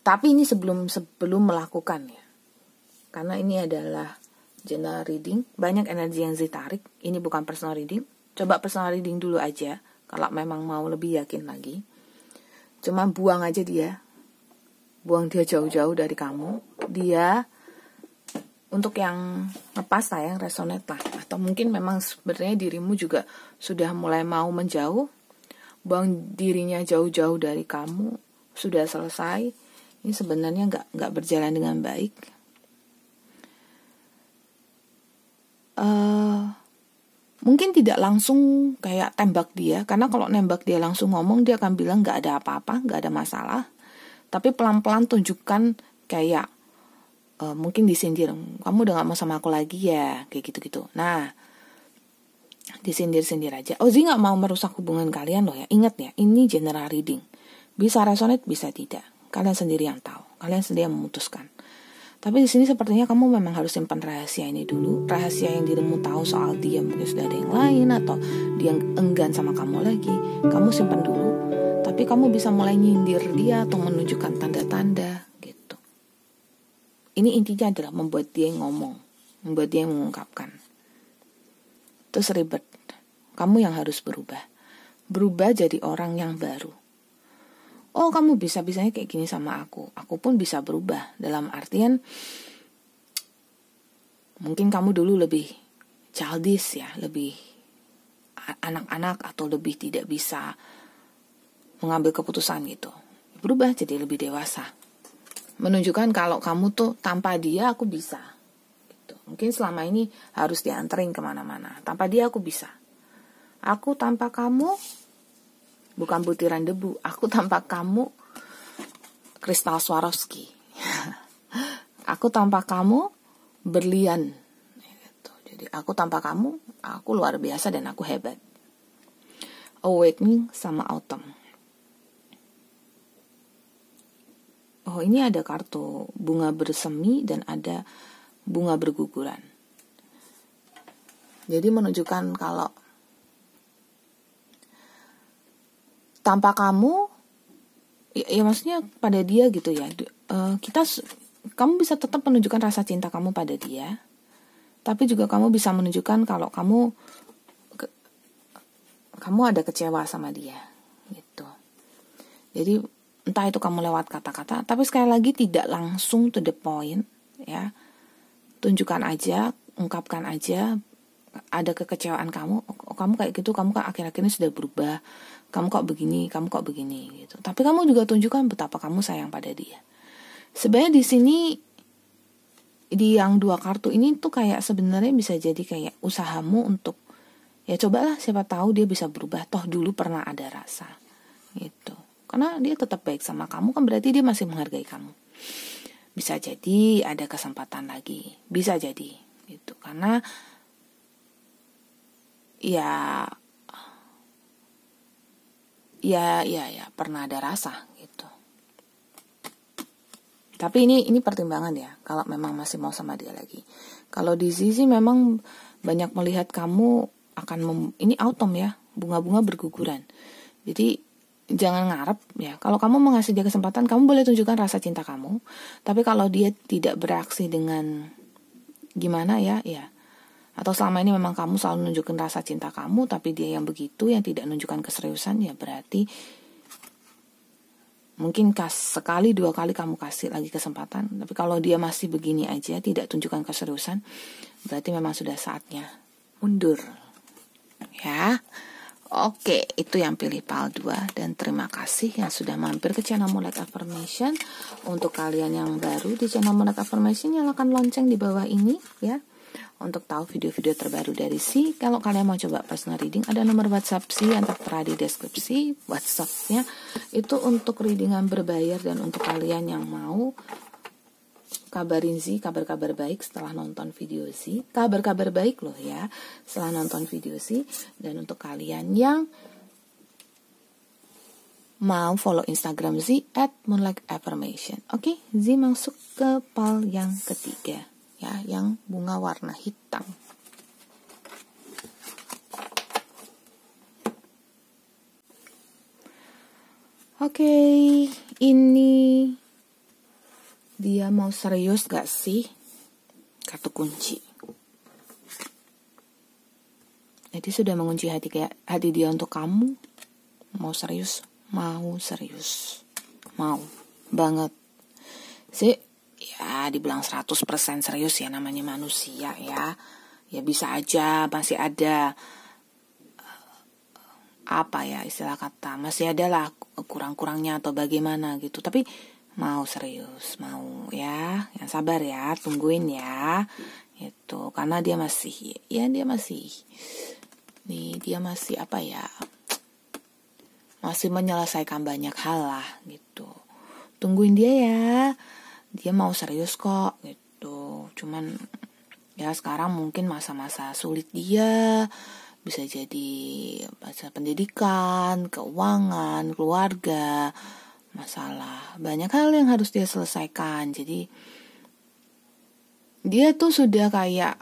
Tapi ini sebelum melakukan ya. Karena ini adalah general reading, banyak energi yang ditarik. Ini bukan personal reading. Coba personal reading dulu aja kalau memang mau lebih yakin lagi. Cuma buang aja dia. Buang dia jauh-jauh dari kamu. Dia untuk yang ngepas lah, yang resonate lah. Atau mungkin memang sebenarnya dirimu juga sudah mulai mau menjauh. Buang dirinya jauh-jauh dari kamu. Sudah selesai. Ini sebenarnya nggak berjalan dengan baik. Mungkin tidak langsung kayak tembak dia, karena kalau nembak dia langsung ngomong, dia akan bilang nggak ada apa-apa, nggak ada masalah. Tapi pelan-pelan tunjukkan kayak mungkin disindir, kamu udah nggak mau sama aku lagi ya, kayak gitu-gitu. Nah, disindir-sindir aja. Ozi nggak mau merusak hubungan kalian loh ya. Ingat ya, ini general reading. Bisa resonate, bisa tidak. Kalian sendiri yang tahu, kalian sendiri yang memutuskan. Tapi di sini sepertinya kamu memang harus simpan rahasia ini dulu. Rahasia yang dirimu tahu soal dia, mungkin sudah ada yang lain atau dia enggan sama kamu lagi. Kamu simpan dulu. Tapi kamu bisa mulai nyindir dia atau menunjukkan tanda-tanda gitu. Ini intinya adalah membuat dia ngomong, membuat dia mengungkapkan. Terus ribet. Kamu yang harus berubah. Berubah jadi orang yang baru. Oh, kamu bisa-bisanya kayak gini sama aku. Aku pun bisa berubah. Dalam artian, mungkin kamu dulu lebih childish ya, lebih anak-anak atau lebih tidak bisa mengambil keputusan gitu. Berubah jadi lebih dewasa. Menunjukkan kalau kamu tuh tanpa dia aku bisa. Gitu. Mungkin selama ini harus dianterin kemana-mana. Tanpa dia aku bisa. Aku tanpa kamu bukan butiran debu. Aku tanpa kamu kristal Swarovski. Aku tanpa kamu berlian. Gitu. Jadi aku tanpa kamu, aku luar biasa dan aku hebat. Awakening sama Autumn. Oh, ini ada kartu bunga bersemi dan ada bunga berguguran. Jadi menunjukkan kalau tanpa kamu, ya maksudnya pada dia gitu ya. Kamu bisa tetap menunjukkan rasa cinta kamu pada dia, tapi juga kamu bisa menunjukkan kalau kamu ada kecewa sama dia, gitu. Jadi entah itu kamu lewat kata-kata, tapi sekali lagi tidak langsung to the point, ya. Tunjukkan aja, ungkapkan aja. Ada kekecewaan kamu, kamu kayak gitu, kamu kan akhir-akhir ini sudah berubah, kamu kok begini gitu. Tapi kamu juga tunjukkan betapa kamu sayang pada dia. Sebenarnya di sini di yang dua kartu ini tuh kayak sebenarnya bisa jadi kayak usahamu untuk ya cobalah, siapa tahu dia bisa berubah, toh dulu pernah ada rasa gitu. Karena dia tetap baik sama kamu kan berarti dia masih menghargai kamu. Bisa jadi ada kesempatan lagi, bisa jadi gitu. Karena ya pernah ada rasa gitu. Tapi ini pertimbangan ya, kalau memang masih mau sama dia lagi. Kalau di sisi memang banyak melihat kamu akan ini autumn ya, bunga-bunga berguguran. Jadi jangan ngarep ya. Kalau kamu mau ngasih dia kesempatan, kamu boleh tunjukkan rasa cinta kamu. Tapi kalau dia tidak bereaksi dengan gimana ya, atau selama ini memang kamu selalu nunjukin rasa cinta kamu, tapi dia yang begitu, yang tidak nunjukkan keseriusan, ya berarti mungkin sekali dua kali kamu kasih lagi kesempatan. Tapi kalau dia masih begini aja, tidak tunjukkan keseriusan, berarti memang sudah saatnya mundur. Ya, oke, itu yang pilih PAL 2. Dan terima kasih yang sudah mampir ke channel Moonlight Affirmation. Untuk kalian yang baru di channel Moonlight Affirmation, nyalakan lonceng di bawah ini ya, untuk tahu video-video terbaru dari Si. Kalau kalian mau coba personal reading, ada nomor WhatsApp Si yang tertera di deskripsi. WhatsAppnya itu untuk readingan berbayar, dan untuk kalian yang mau kabarin Si kabar-kabar baik setelah nonton video Si. Kabar-kabar baik loh ya setelah nonton video Si. Dan untuk kalian yang mau follow Instagram Z @moonlightaffirmation. Oke, Z masuk ke pal yang ketiga, ya, yang bunga warna hitam. Oke, ini dia mau serius gak sih? Kartu kunci. Jadi sudah mengunci hati dia untuk kamu. Mau serius? Mau serius. Mau banget. Sih, ya dibilang 100% serius ya, namanya manusia ya. Ya bisa aja masih ada apa ya istilah kata, masih ada lah kurang-kurangnya atau bagaimana gitu, tapi mau serius, mau ya, yang sabar ya, tungguin ya, itu karena dia masih apa ya, masih menyelesaikan banyak hal lah gitu, tungguin dia ya, dia mau serius kok gitu, cuman ya sekarang mungkin masa-masa sulit dia. Bisa jadi masalah pendidikan, keuangan, keluarga, masalah banyak hal yang harus dia selesaikan. Jadi dia tuh sudah kayak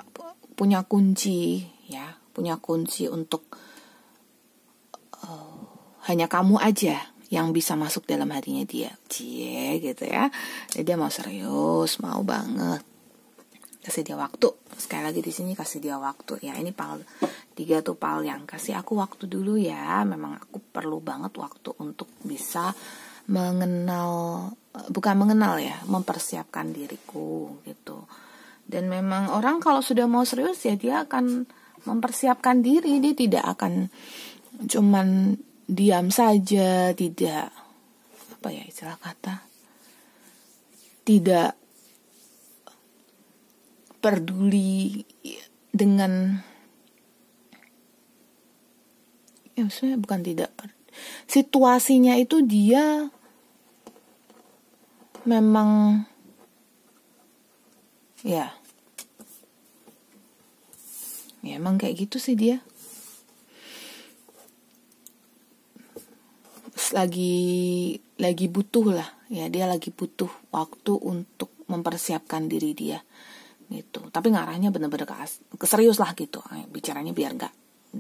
punya kunci ya, punya kunci untuk hanya kamu aja yang bisa masuk dalam hatinya dia. Cie gitu ya. Jadi dia mau serius, mau banget. Kasih dia waktu. Sekali lagi di sini kasih dia waktu ya. Ini pal 3 tuh pal yang kasih aku waktu dulu ya. Memang aku perlu banget waktu untuk bisa mempersiapkan diriku gitu. Dan memang orang kalau sudah mau serius ya dia akan mempersiapkan diri. Dia tidak akan cuman diam saja, tidak apa ya istilah kata, tidak peduli dengan ya maksudnya bukan tidak situasinya itu, dia memang ya emang kayak gitu sih, dia lagi butuh lah ya, dia lagi butuh waktu untuk mempersiapkan diri dia gitu, tapi ngarahnya bener-bener ke serius lah gitu, bicaranya biar nggak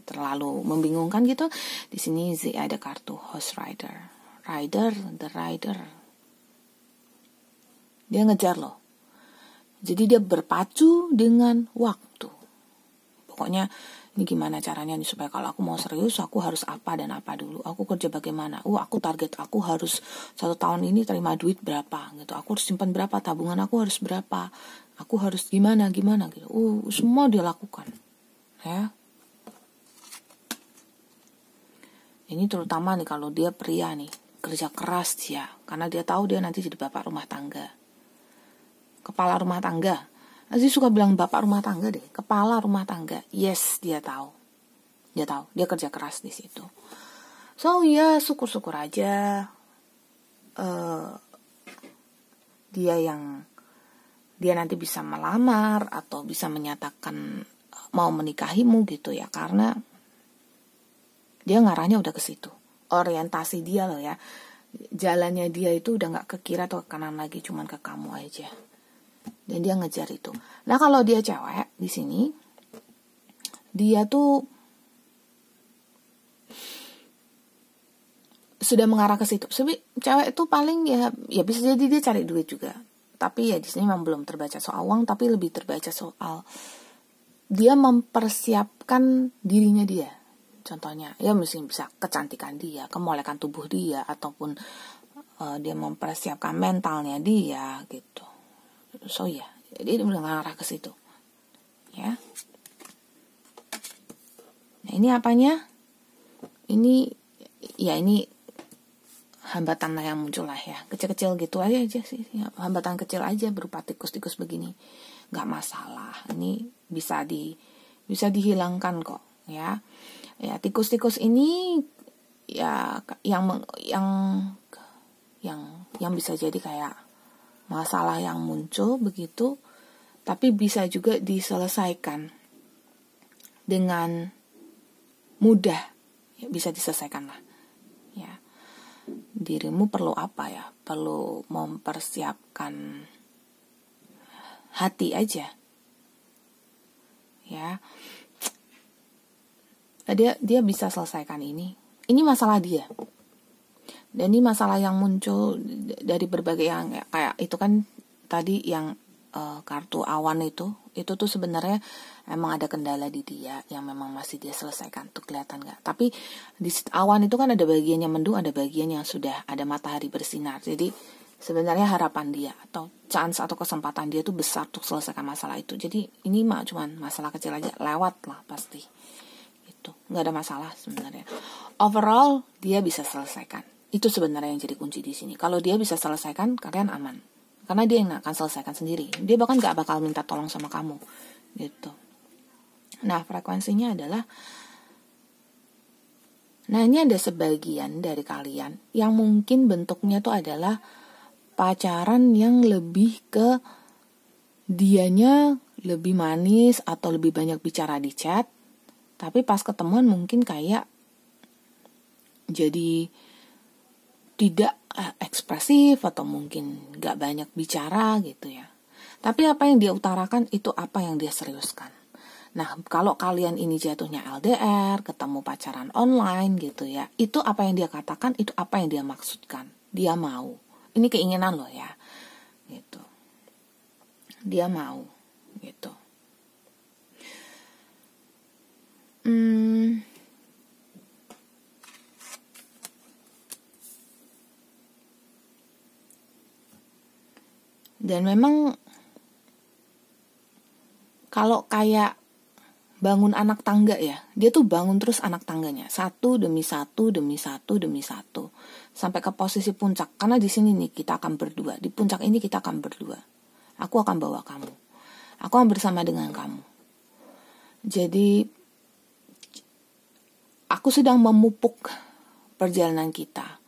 terlalu membingungkan gitu. Di sini Z ada kartu Horse Rider, the rider, dia ngejar loh, jadi dia berpacu dengan waktu. Pokoknya ini gimana caranya nih supaya kalau aku mau serius aku harus apa dan apa dulu, aku kerja bagaimana, aku target aku harus 1 tahun ini terima duit berapa gitu, aku harus simpan berapa, tabungan aku harus berapa, aku harus gimana gitu. Semua dia lakukan ya. Ini terutama nih kalau dia pria nih, kerja keras dia, karena dia tahu dia nanti jadi bapak rumah tangga, kepala rumah tangga. Aziz suka bilang bapak rumah tangga deh, kepala rumah tangga. Yes, dia tahu, dia kerja keras di situ. So ya syukur-syukur aja dia nanti bisa melamar atau bisa menyatakan mau menikahimu gitu ya, karena dia ngarahnya udah ke situ, orientasi dia loh ya, jalannya dia itu udah nggak ke kiri atau ke kanan lagi, cuman ke kamu aja. Dan dia ngejar itu. Nah kalau dia cewek di sini, dia tuh sudah mengarah ke situ. Cewek itu paling ya bisa jadi dia cari duit juga. Tapi ya di sini memang belum terbaca soal uang, tapi lebih terbaca soal dia mempersiapkan dirinya dia. Contohnya ya mesti bisa kecantikan dia, kemolekan tubuh dia, ataupun dia mempersiapkan mentalnya dia gitu. So ya, jadi dia mengarah ke situ. Ya. Nah, ini apanya? Ini hambatan yang muncul lah ya. Kecil-kecil gitu aja sih. Ya, hambatan kecil aja berupa tikus-tikus begini. Gak masalah. Ini bisa dihilangkan kok, ya. Ya, tikus-tikus ini ya yang bisa jadi kayak masalah yang muncul begitu, tapi bisa juga diselesaikan dengan mudah, ya, bisa diselesaikan lah, ya. dirimu perlu apa ya? Perlu mempersiapkan hati aja. Ya. Dia bisa selesaikan ini. Ini masalah dia. Dan ini masalah yang muncul dari berbagai yang kayak itu kan tadi yang kartu awan itu tuh sebenarnya emang ada kendala di dia yang memang masih dia selesaikan tuh, kelihatan nggak? Tapi di awan itu kan ada bagian yang mendung, ada bagian yang sudah ada matahari bersinar. Jadi sebenarnya harapan dia atau chance atau kesempatan dia tuh besar untuk selesaikan masalah itu. Jadi ini mah cuman masalah kecil aja, lewat lah pasti. Itu nggak ada masalah sebenarnya. Overall dia bisa selesaikan. Itu sebenarnya yang jadi kunci di sini. Kalau dia bisa selesaikan, kalian aman. Karena dia yang akan selesaikan sendiri. Dia bahkan gak bakal minta tolong sama kamu. Gitu. Nah, frekuensinya adalah... Nah, ini ada sebagian dari kalian yang mungkin bentuknya tuh adalah pacaran yang lebih ke dianya lebih manis atau lebih banyak bicara di chat. Tapi pas ketemuan mungkin kayak jadi tidak ekspresif atau mungkin gak banyak bicara gitu ya. Tapi apa yang dia utarakan itu apa yang dia seriuskan. Nah, kalau kalian ini jatuhnya LDR, ketemu pacaran online gitu ya, itu apa yang dia katakan, itu apa yang dia maksudkan. Dia mau. Ini keinginan loh ya. Gitu. Dia mau gitu. Dan memang kalau kayak bangun anak tangga ya, dia tuh bangun terus anak tangganya, satu demi satu demi satu demi satu sampai ke posisi puncak. Karena di sini nih kita akan berdua, di puncak ini kita akan berdua. Aku akan bawa kamu, aku akan bersama dengan kamu. Jadi aku sedang memupuk perjalanan kita,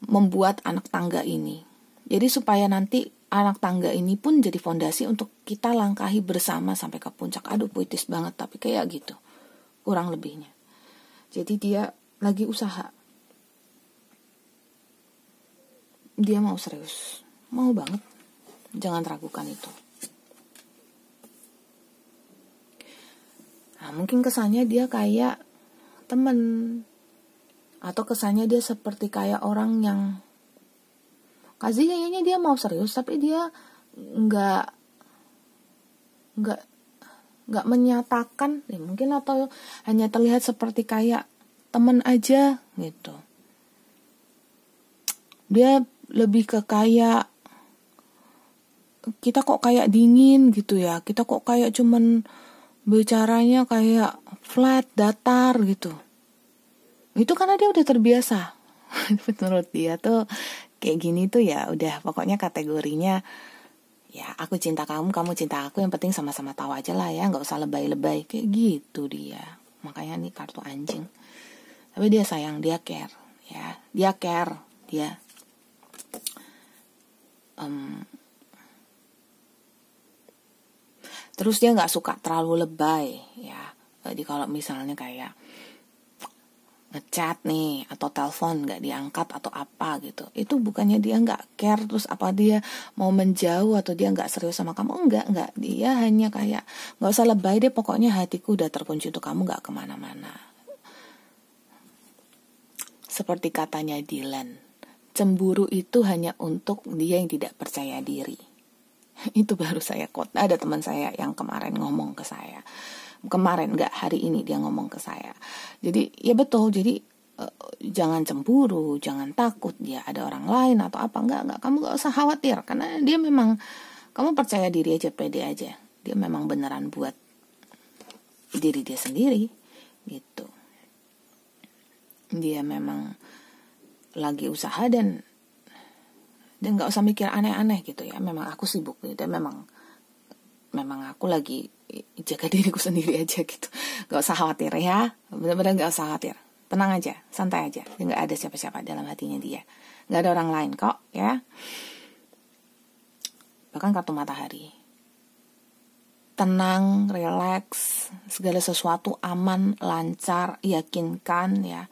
membuat anak tangga ini. Jadi supaya nanti anak tangga ini pun jadi fondasi untuk kita langkahi bersama sampai ke puncak. Aduh, puitis banget, tapi kayak gitu. Kurang lebihnya. Jadi dia lagi usaha. Dia mau serius. Mau banget. Jangan ragukan itu. Nah, mungkin kesannya dia kayak temen. Atau kesannya dia seperti kayak orang yang Kazi kayaknya dia mau serius, tapi dia nggak menyatakan, ya mungkin atau hanya terlihat seperti kayak teman aja gitu. Dia lebih ke kayak kita kok kayak dingin gitu ya, kita kok kayak cuman bicaranya kayak flat, datar gitu. Itu karena dia udah terbiasa. Menurut dia tuh kayak gini tuh ya udah pokoknya kategorinya ya aku cinta kamu, kamu cinta aku, yang penting sama-sama tahu aja lah ya, nggak usah lebay-lebay kayak gitu dia. Makanya nih kartu anjing. Tapi dia sayang, dia care ya, dia care, dia terus dia nggak suka terlalu lebay ya. Jadi kalau misalnya kayak ngechat nih atau telepon nggak diangkat atau apa gitu, itu bukannya dia nggak care terus apa dia mau menjauh atau dia nggak serius sama kamu, enggak, dia hanya kayak nggak usah lebay deh, pokoknya hatiku udah terkunci untuk kamu, nggak kemana-mana. Seperti katanya Dylan, cemburu itu hanya untuk dia yang tidak percaya diri. Itu baru saya quote. Ada teman saya yang kemarin ngomong ke saya. Kemarin, nggak hari ini, dia ngomong ke saya. Jadi ya betul, jadi jangan cemburu, jangan takut dia ada orang lain atau apa, enggak, kamu nggak usah khawatir, karena dia memang, kamu percaya diri aja, pede aja, dia memang beneran buat diri dia sendiri gitu. Dia memang lagi usaha dan nggak usah mikir aneh-aneh gitu ya. Memang aku sibuk gitu, dan memang aku lagi jaga diriku sendiri aja gitu. Gak usah khawatir ya, benar-benar gak usah khawatir, tenang aja, santai aja. Dia gak ada siapa-siapa dalam hatinya dia, gak ada orang lain kok ya. Bahkan kartu matahari, tenang, relax, segala sesuatu aman, lancar, yakinkan ya.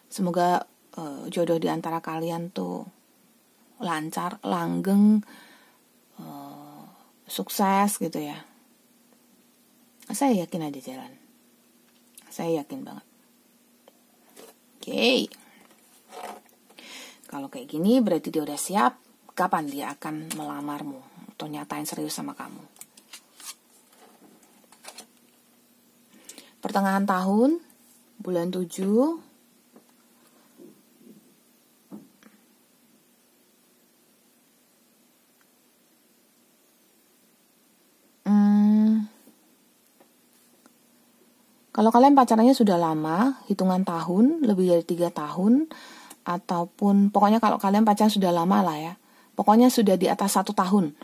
Semoga jodoh di antara kalian tuh lancar, langgeng, sukses gitu ya. Saya yakin ada jalan. Saya yakin banget. Oke. Kalau kayak gini berarti dia udah siap. Kapan dia akan melamarmu atau nyatain serius sama kamu? Pertengahan tahun, bulan 7. Kalau kalian pacarannya sudah lama, hitungan tahun, lebih dari 3 tahun, ataupun pokoknya kalau kalian pacaran sudah lama lah ya, pokoknya sudah di atas 1 tahun,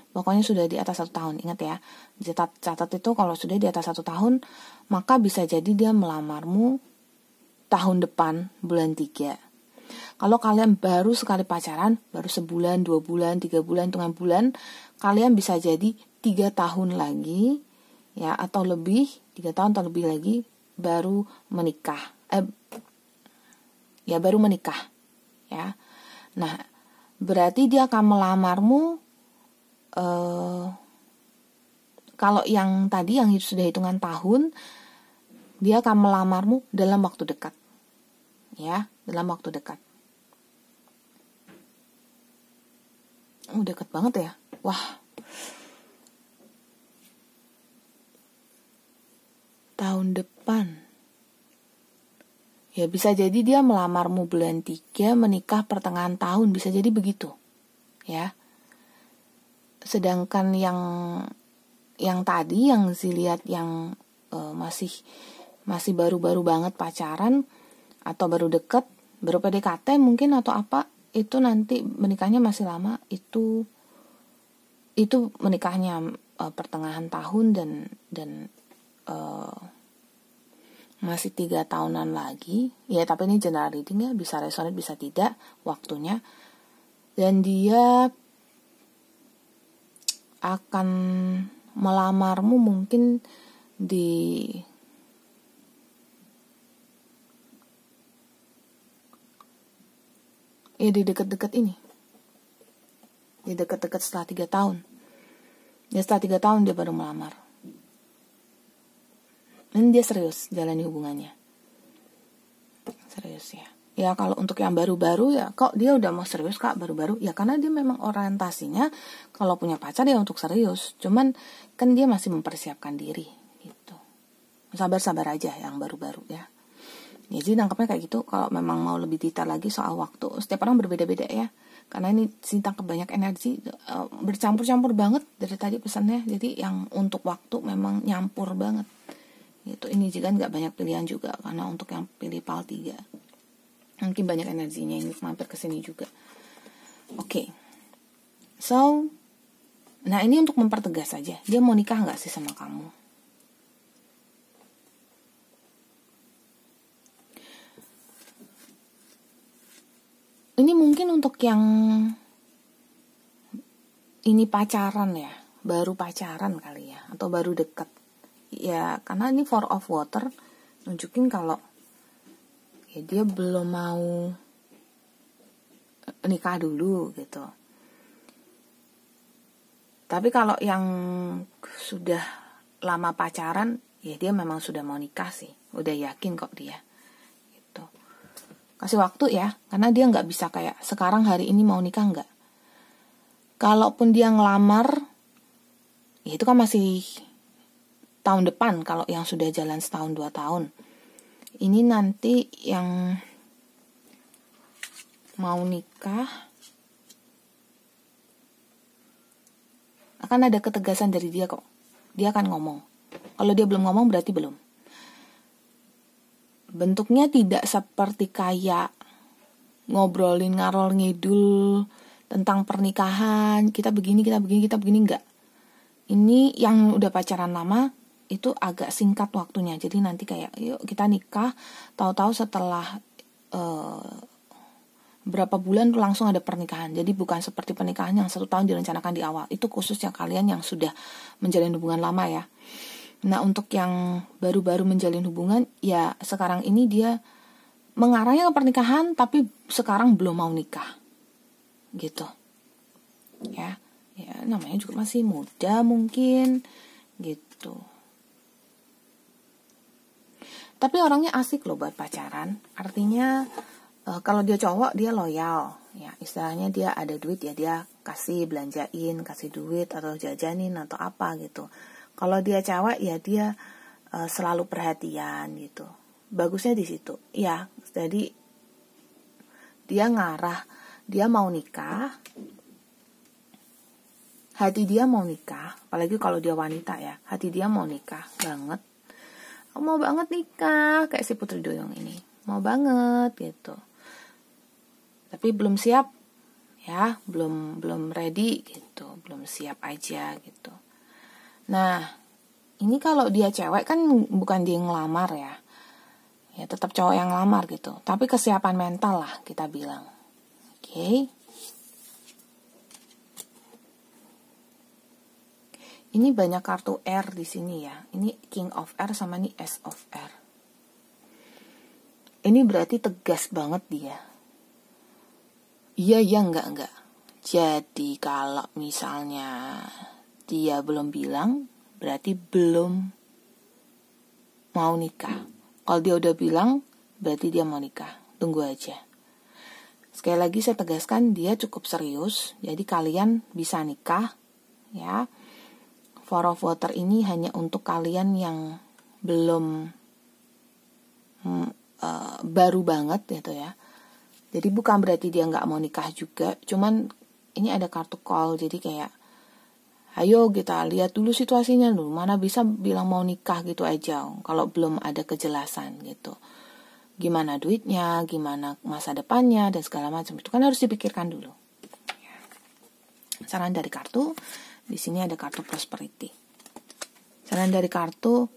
ingat ya, catat itu kalau sudah di atas 1 tahun, maka bisa jadi dia melamarmu tahun depan, bulan 3. Kalau kalian baru sekali pacaran, baru sebulan, 2 bulan, 3 bulan, hitungan bulan, kalian bisa jadi 3 tahun lagi, ya, atau lebih, 3 tahun atau lebih lagi, baru menikah. Baru menikah. Ya. Nah, berarti dia akan melamarmu kalau yang tadi yang sudah hitungan tahun, dia akan melamarmu dalam waktu dekat. Ya, dalam waktu dekat. Dekat banget ya. Wah. Tahun depan. Ya bisa jadi dia melamarmu bulan 3, menikah pertengahan tahun, bisa jadi begitu. Ya. Sedangkan yang tadi yang lihat yang masih baru-baru banget pacaran atau baru deket, baru PDKT mungkin atau apa, itu nanti menikahnya masih lama, itu menikahnya pertengahan tahun dan masih 3 tahunan lagi. Ya tapi ini general reading ya, bisa resonate bisa tidak waktunya. Dan dia akan melamarmu mungkin di dekat-dekat ini. Di dekat-dekat setelah 3 tahun. Ya setelah 3 tahun dia baru melamar. Dan dia serius jalani hubungannya. Serius ya. Ya kalau untuk yang baru-baru ya kok dia udah mau serius Kak baru-baru. Ya karena dia memang orientasinya kalau punya pacar ya untuk serius. Cuman kan dia masih mempersiapkan diri gitu. Sabar-sabar aja yang baru-baru ya. Ya jadi nangkepnya kayak gitu. Kalau memang mau lebih detail lagi soal waktu, setiap orang berbeda-beda ya. Karena ini tangkap banyak energi, bercampur-campur banget dari tadi pesannya. Jadi yang untuk waktu memang nyampur banget. Gitu. Ini juga nggak banyak pilihan juga karena untuk yang pilih PAL 3 mungkin banyak energinya ini mampir ke sini juga. Oke. So, nah ini untuk mempertegas saja. Dia mau nikah nggak sih sama kamu? Ini mungkin untuk yang ini pacaran ya, baru pacaran kali ya, atau baru dekat. Ya karena ini 4 of water nunjukin kalau ya dia belum mau nikah dulu gitu. Tapi kalau yang sudah lama pacaran ya dia memang sudah mau nikah sih, udah yakin kok dia gitu. Kasih waktu ya, karena dia nggak bisa kayak sekarang hari ini mau nikah nggak. Kalaupun dia ngelamar ya itu kan masih tahun depan kalau yang sudah jalan setahun 2 tahun. Ini nanti yang mau nikah akan ada ketegasan dari dia kok. Dia akan ngomong. Kalau dia belum ngomong berarti belum. Bentuknya tidak seperti kayak ngobrolin ngarol ngidul tentang pernikahan, kita begini enggak. Ini yang udah pacaran lama itu agak singkat waktunya. Jadi nanti kayak yuk kita nikah, tahu-tahu setelah berapa bulan langsung ada pernikahan. Jadi bukan seperti pernikahan yang 1 tahun direncanakan di awal. Itu khususnya kalian yang sudah menjalin hubungan lama ya. Nah untuk yang baru-baru menjalin hubungan, ya sekarang ini dia mengarahnya ke pernikahan tapi sekarang belum mau nikah gitu ya namanya juga masih muda mungkin gitu. Tapi orangnya asik loh buat pacaran, artinya kalau dia cowok dia loyal ya, istilahnya dia ada duit ya dia kasih, belanjain, kasih duit atau jajanin atau apa gitu. Kalau dia cewek ya dia selalu perhatian gitu. Bagusnya di situ ya, jadi dia ngarah, dia mau nikah, hati dia mau nikah, apalagi kalau dia wanita ya, hati dia mau nikah banget. Aku mau banget nikah kayak si Putri Duyung ini, mau banget gitu. Tapi belum siap ya, belum ready gitu, belum siap aja gitu. Nah, ini kalau dia cewek kan bukan dia yang ngelamar ya. Ya tetap cowok yang ngelamar gitu. Tapi kesiapan mental lah kita bilang. Oke. Ini banyak kartu R di sini ya. Ini King of R sama ini Ace of R. Ini berarti tegas banget dia. Iya, enggak. Jadi kalau misalnya dia belum bilang, berarti belum mau nikah. Kalau dia udah bilang, berarti dia mau nikah. Tunggu aja. Sekali lagi saya tegaskan, dia cukup serius. Jadi kalian bisa nikah. Ya. Four of Water ini hanya untuk kalian yang belum baru banget gitu ya. Jadi bukan berarti dia nggak mau nikah juga. Cuman ini ada kartu call. Jadi kayak ayo kita lihat dulu situasinya dulu. Mana bisa bilang mau nikah gitu aja kalau belum ada kejelasan gitu. Gimana duitnya, gimana masa depannya dan segala macam itu kan harus dipikirkan dulu. Saran dari kartu, di sini ada kartu prosperity. Saran dari kartu,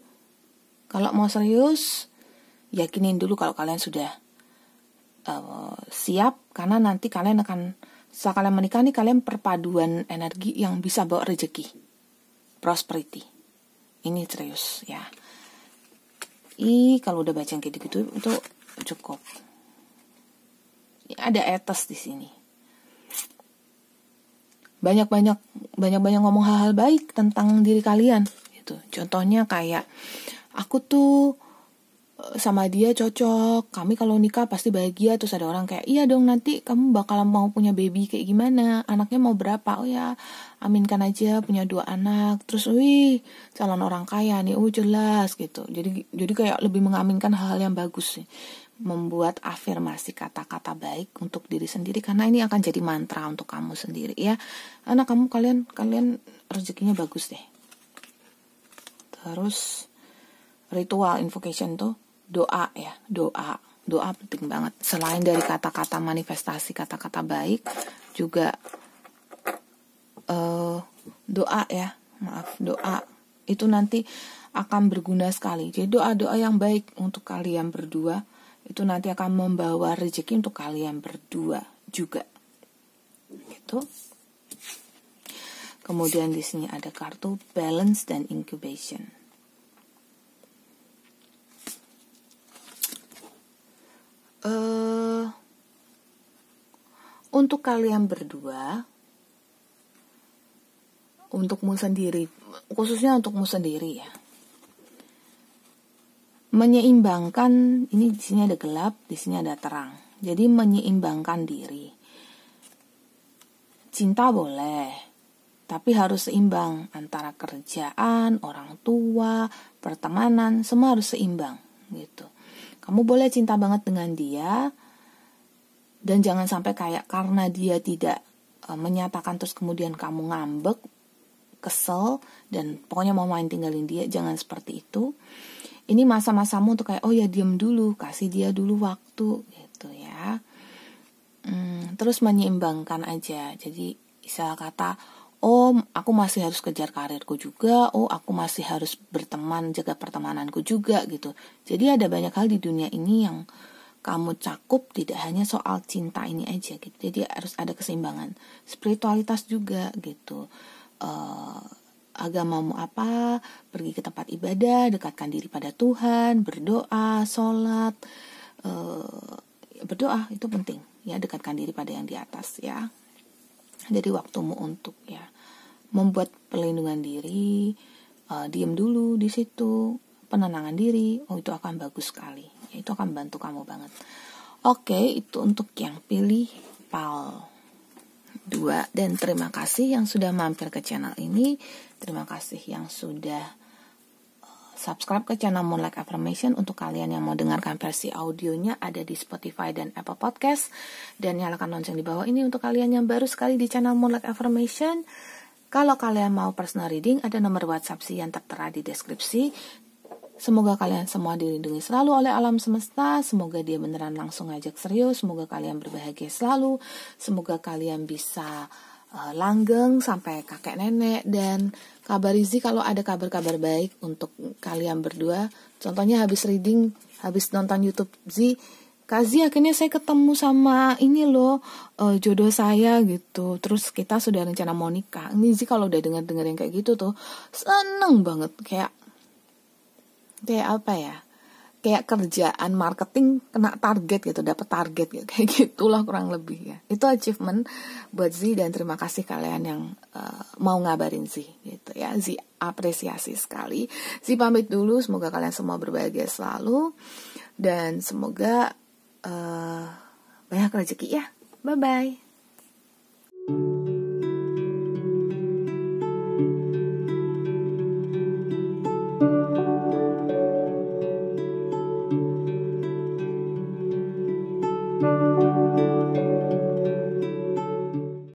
kalau mau serius, yakinin dulu kalau kalian sudah siap, karena nanti kalian akan setelah kalian menikah nih, kalian perpaduan energi yang bisa bawa rezeki, prosperity. Ini serius ya. Kalau udah baca yang kayak gitu itu cukup. Ada etos di sini. Banyak ngomong hal-hal baik tentang diri kalian gitu. Contohnya kayak aku tuh sama dia cocok, kami kalau nikah pasti bahagia. Terus ada orang kayak iya dong, nanti kamu bakalan mau punya baby kayak gimana, anaknya mau berapa, oh ya aminkan aja punya 2 anak. Terus calon orang kaya nih, jelas gitu. Jadi kayak lebih mengaminkan hal-hal yang bagus sih, membuat afirmasi kata-kata baik untuk diri sendiri, karena ini akan jadi mantra untuk kamu sendiri ya. Anak kamu kalian rezekinya bagus deh. Terus ritual invocation tuh doa ya, doa penting banget. Selain dari kata-kata manifestasi, kata-kata baik, juga doa itu nanti akan berguna sekali. Jadi doa-doa yang baik untuk kalian berdua itu nanti akan membawa rezeki untuk kalian berdua juga gitu. Kemudian di sini ada kartu balance dan incubation. Untuk kalian berdua, untukmu sendiri, khususnya untukmu sendiri ya, menyeimbangkan, ini di sini ada gelap, di sini ada terang. Jadi menyeimbangkan diri. Cinta boleh, tapi harus seimbang antara kerjaan, orang tua, pertemanan, semua harus seimbang gitu. Kamu boleh cinta banget dengan dia, dan jangan sampai kayak karena dia tidak menyatakan terus kemudian kamu ngambek, kesel, dan pokoknya mau main tinggalin dia. Jangan seperti itu. Ini masa-masamu untuk kayak oh ya diam dulu, kasih dia dulu waktu gitu ya. Terus menyeimbangkan aja. Jadi istilah kata, oh aku masih harus kejar karirku juga, oh aku masih harus berteman, jaga pertemananku juga gitu. Jadi ada banyak hal di dunia ini yang kamu cakup, tidak hanya soal cinta ini aja gitu. Jadi harus ada keseimbangan. Spiritualitas juga gitu. Agamamu apa, pergi ke tempat ibadah, dekatkan diri pada Tuhan, berdoa, sholat, berdoa itu penting ya, dekatkan diri pada yang di atas ya. Jadi waktumu untuk ya membuat perlindungan diri, diam dulu di situ, penenangan diri, itu akan bagus sekali ya, itu akan bantu kamu banget. Oke, itu untuk yang pilih PAL 2, dan terima kasih yang sudah mampir ke channel ini, terima kasih yang sudah subscribe ke channel Moonlight Affirmation. Untuk kalian yang mau dengarkan versi audionya ada di Spotify dan Apple Podcast, dan nyalakan lonceng di bawah ini untuk kalian yang baru sekali di channel Moonlight Affirmation. Kalau kalian mau personal reading, ada nomor WhatsApp yang tertera di deskripsi. Semoga kalian semua dilindungi selalu oleh alam semesta, semoga dia beneran langsung ngajak serius, semoga kalian berbahagia selalu, semoga kalian bisa langgeng sampai kakek nenek, dan kabari Zi kalau ada kabar-kabar baik untuk kalian berdua. Contohnya habis reading, habis nonton YouTube Zi, Kak Zi akhirnya saya ketemu sama ini loh, jodoh saya gitu. Terus kita sudah rencana mau nikah. Ini Zi kalau udah denger yang kayak gitu tuh seneng banget, kayak apa ya, kayak kerjaan marketing kena target gitu, dapat target gitu, kayak gitulah kurang lebih ya. Itu achievement buat Zi, dan terima kasih kalian yang mau ngabarin Zi gitu ya. Zi apresiasi sekali. Zi pamit dulu, semoga kalian semua berbahagia selalu, dan semoga banyak rezeki ya. Bye bye.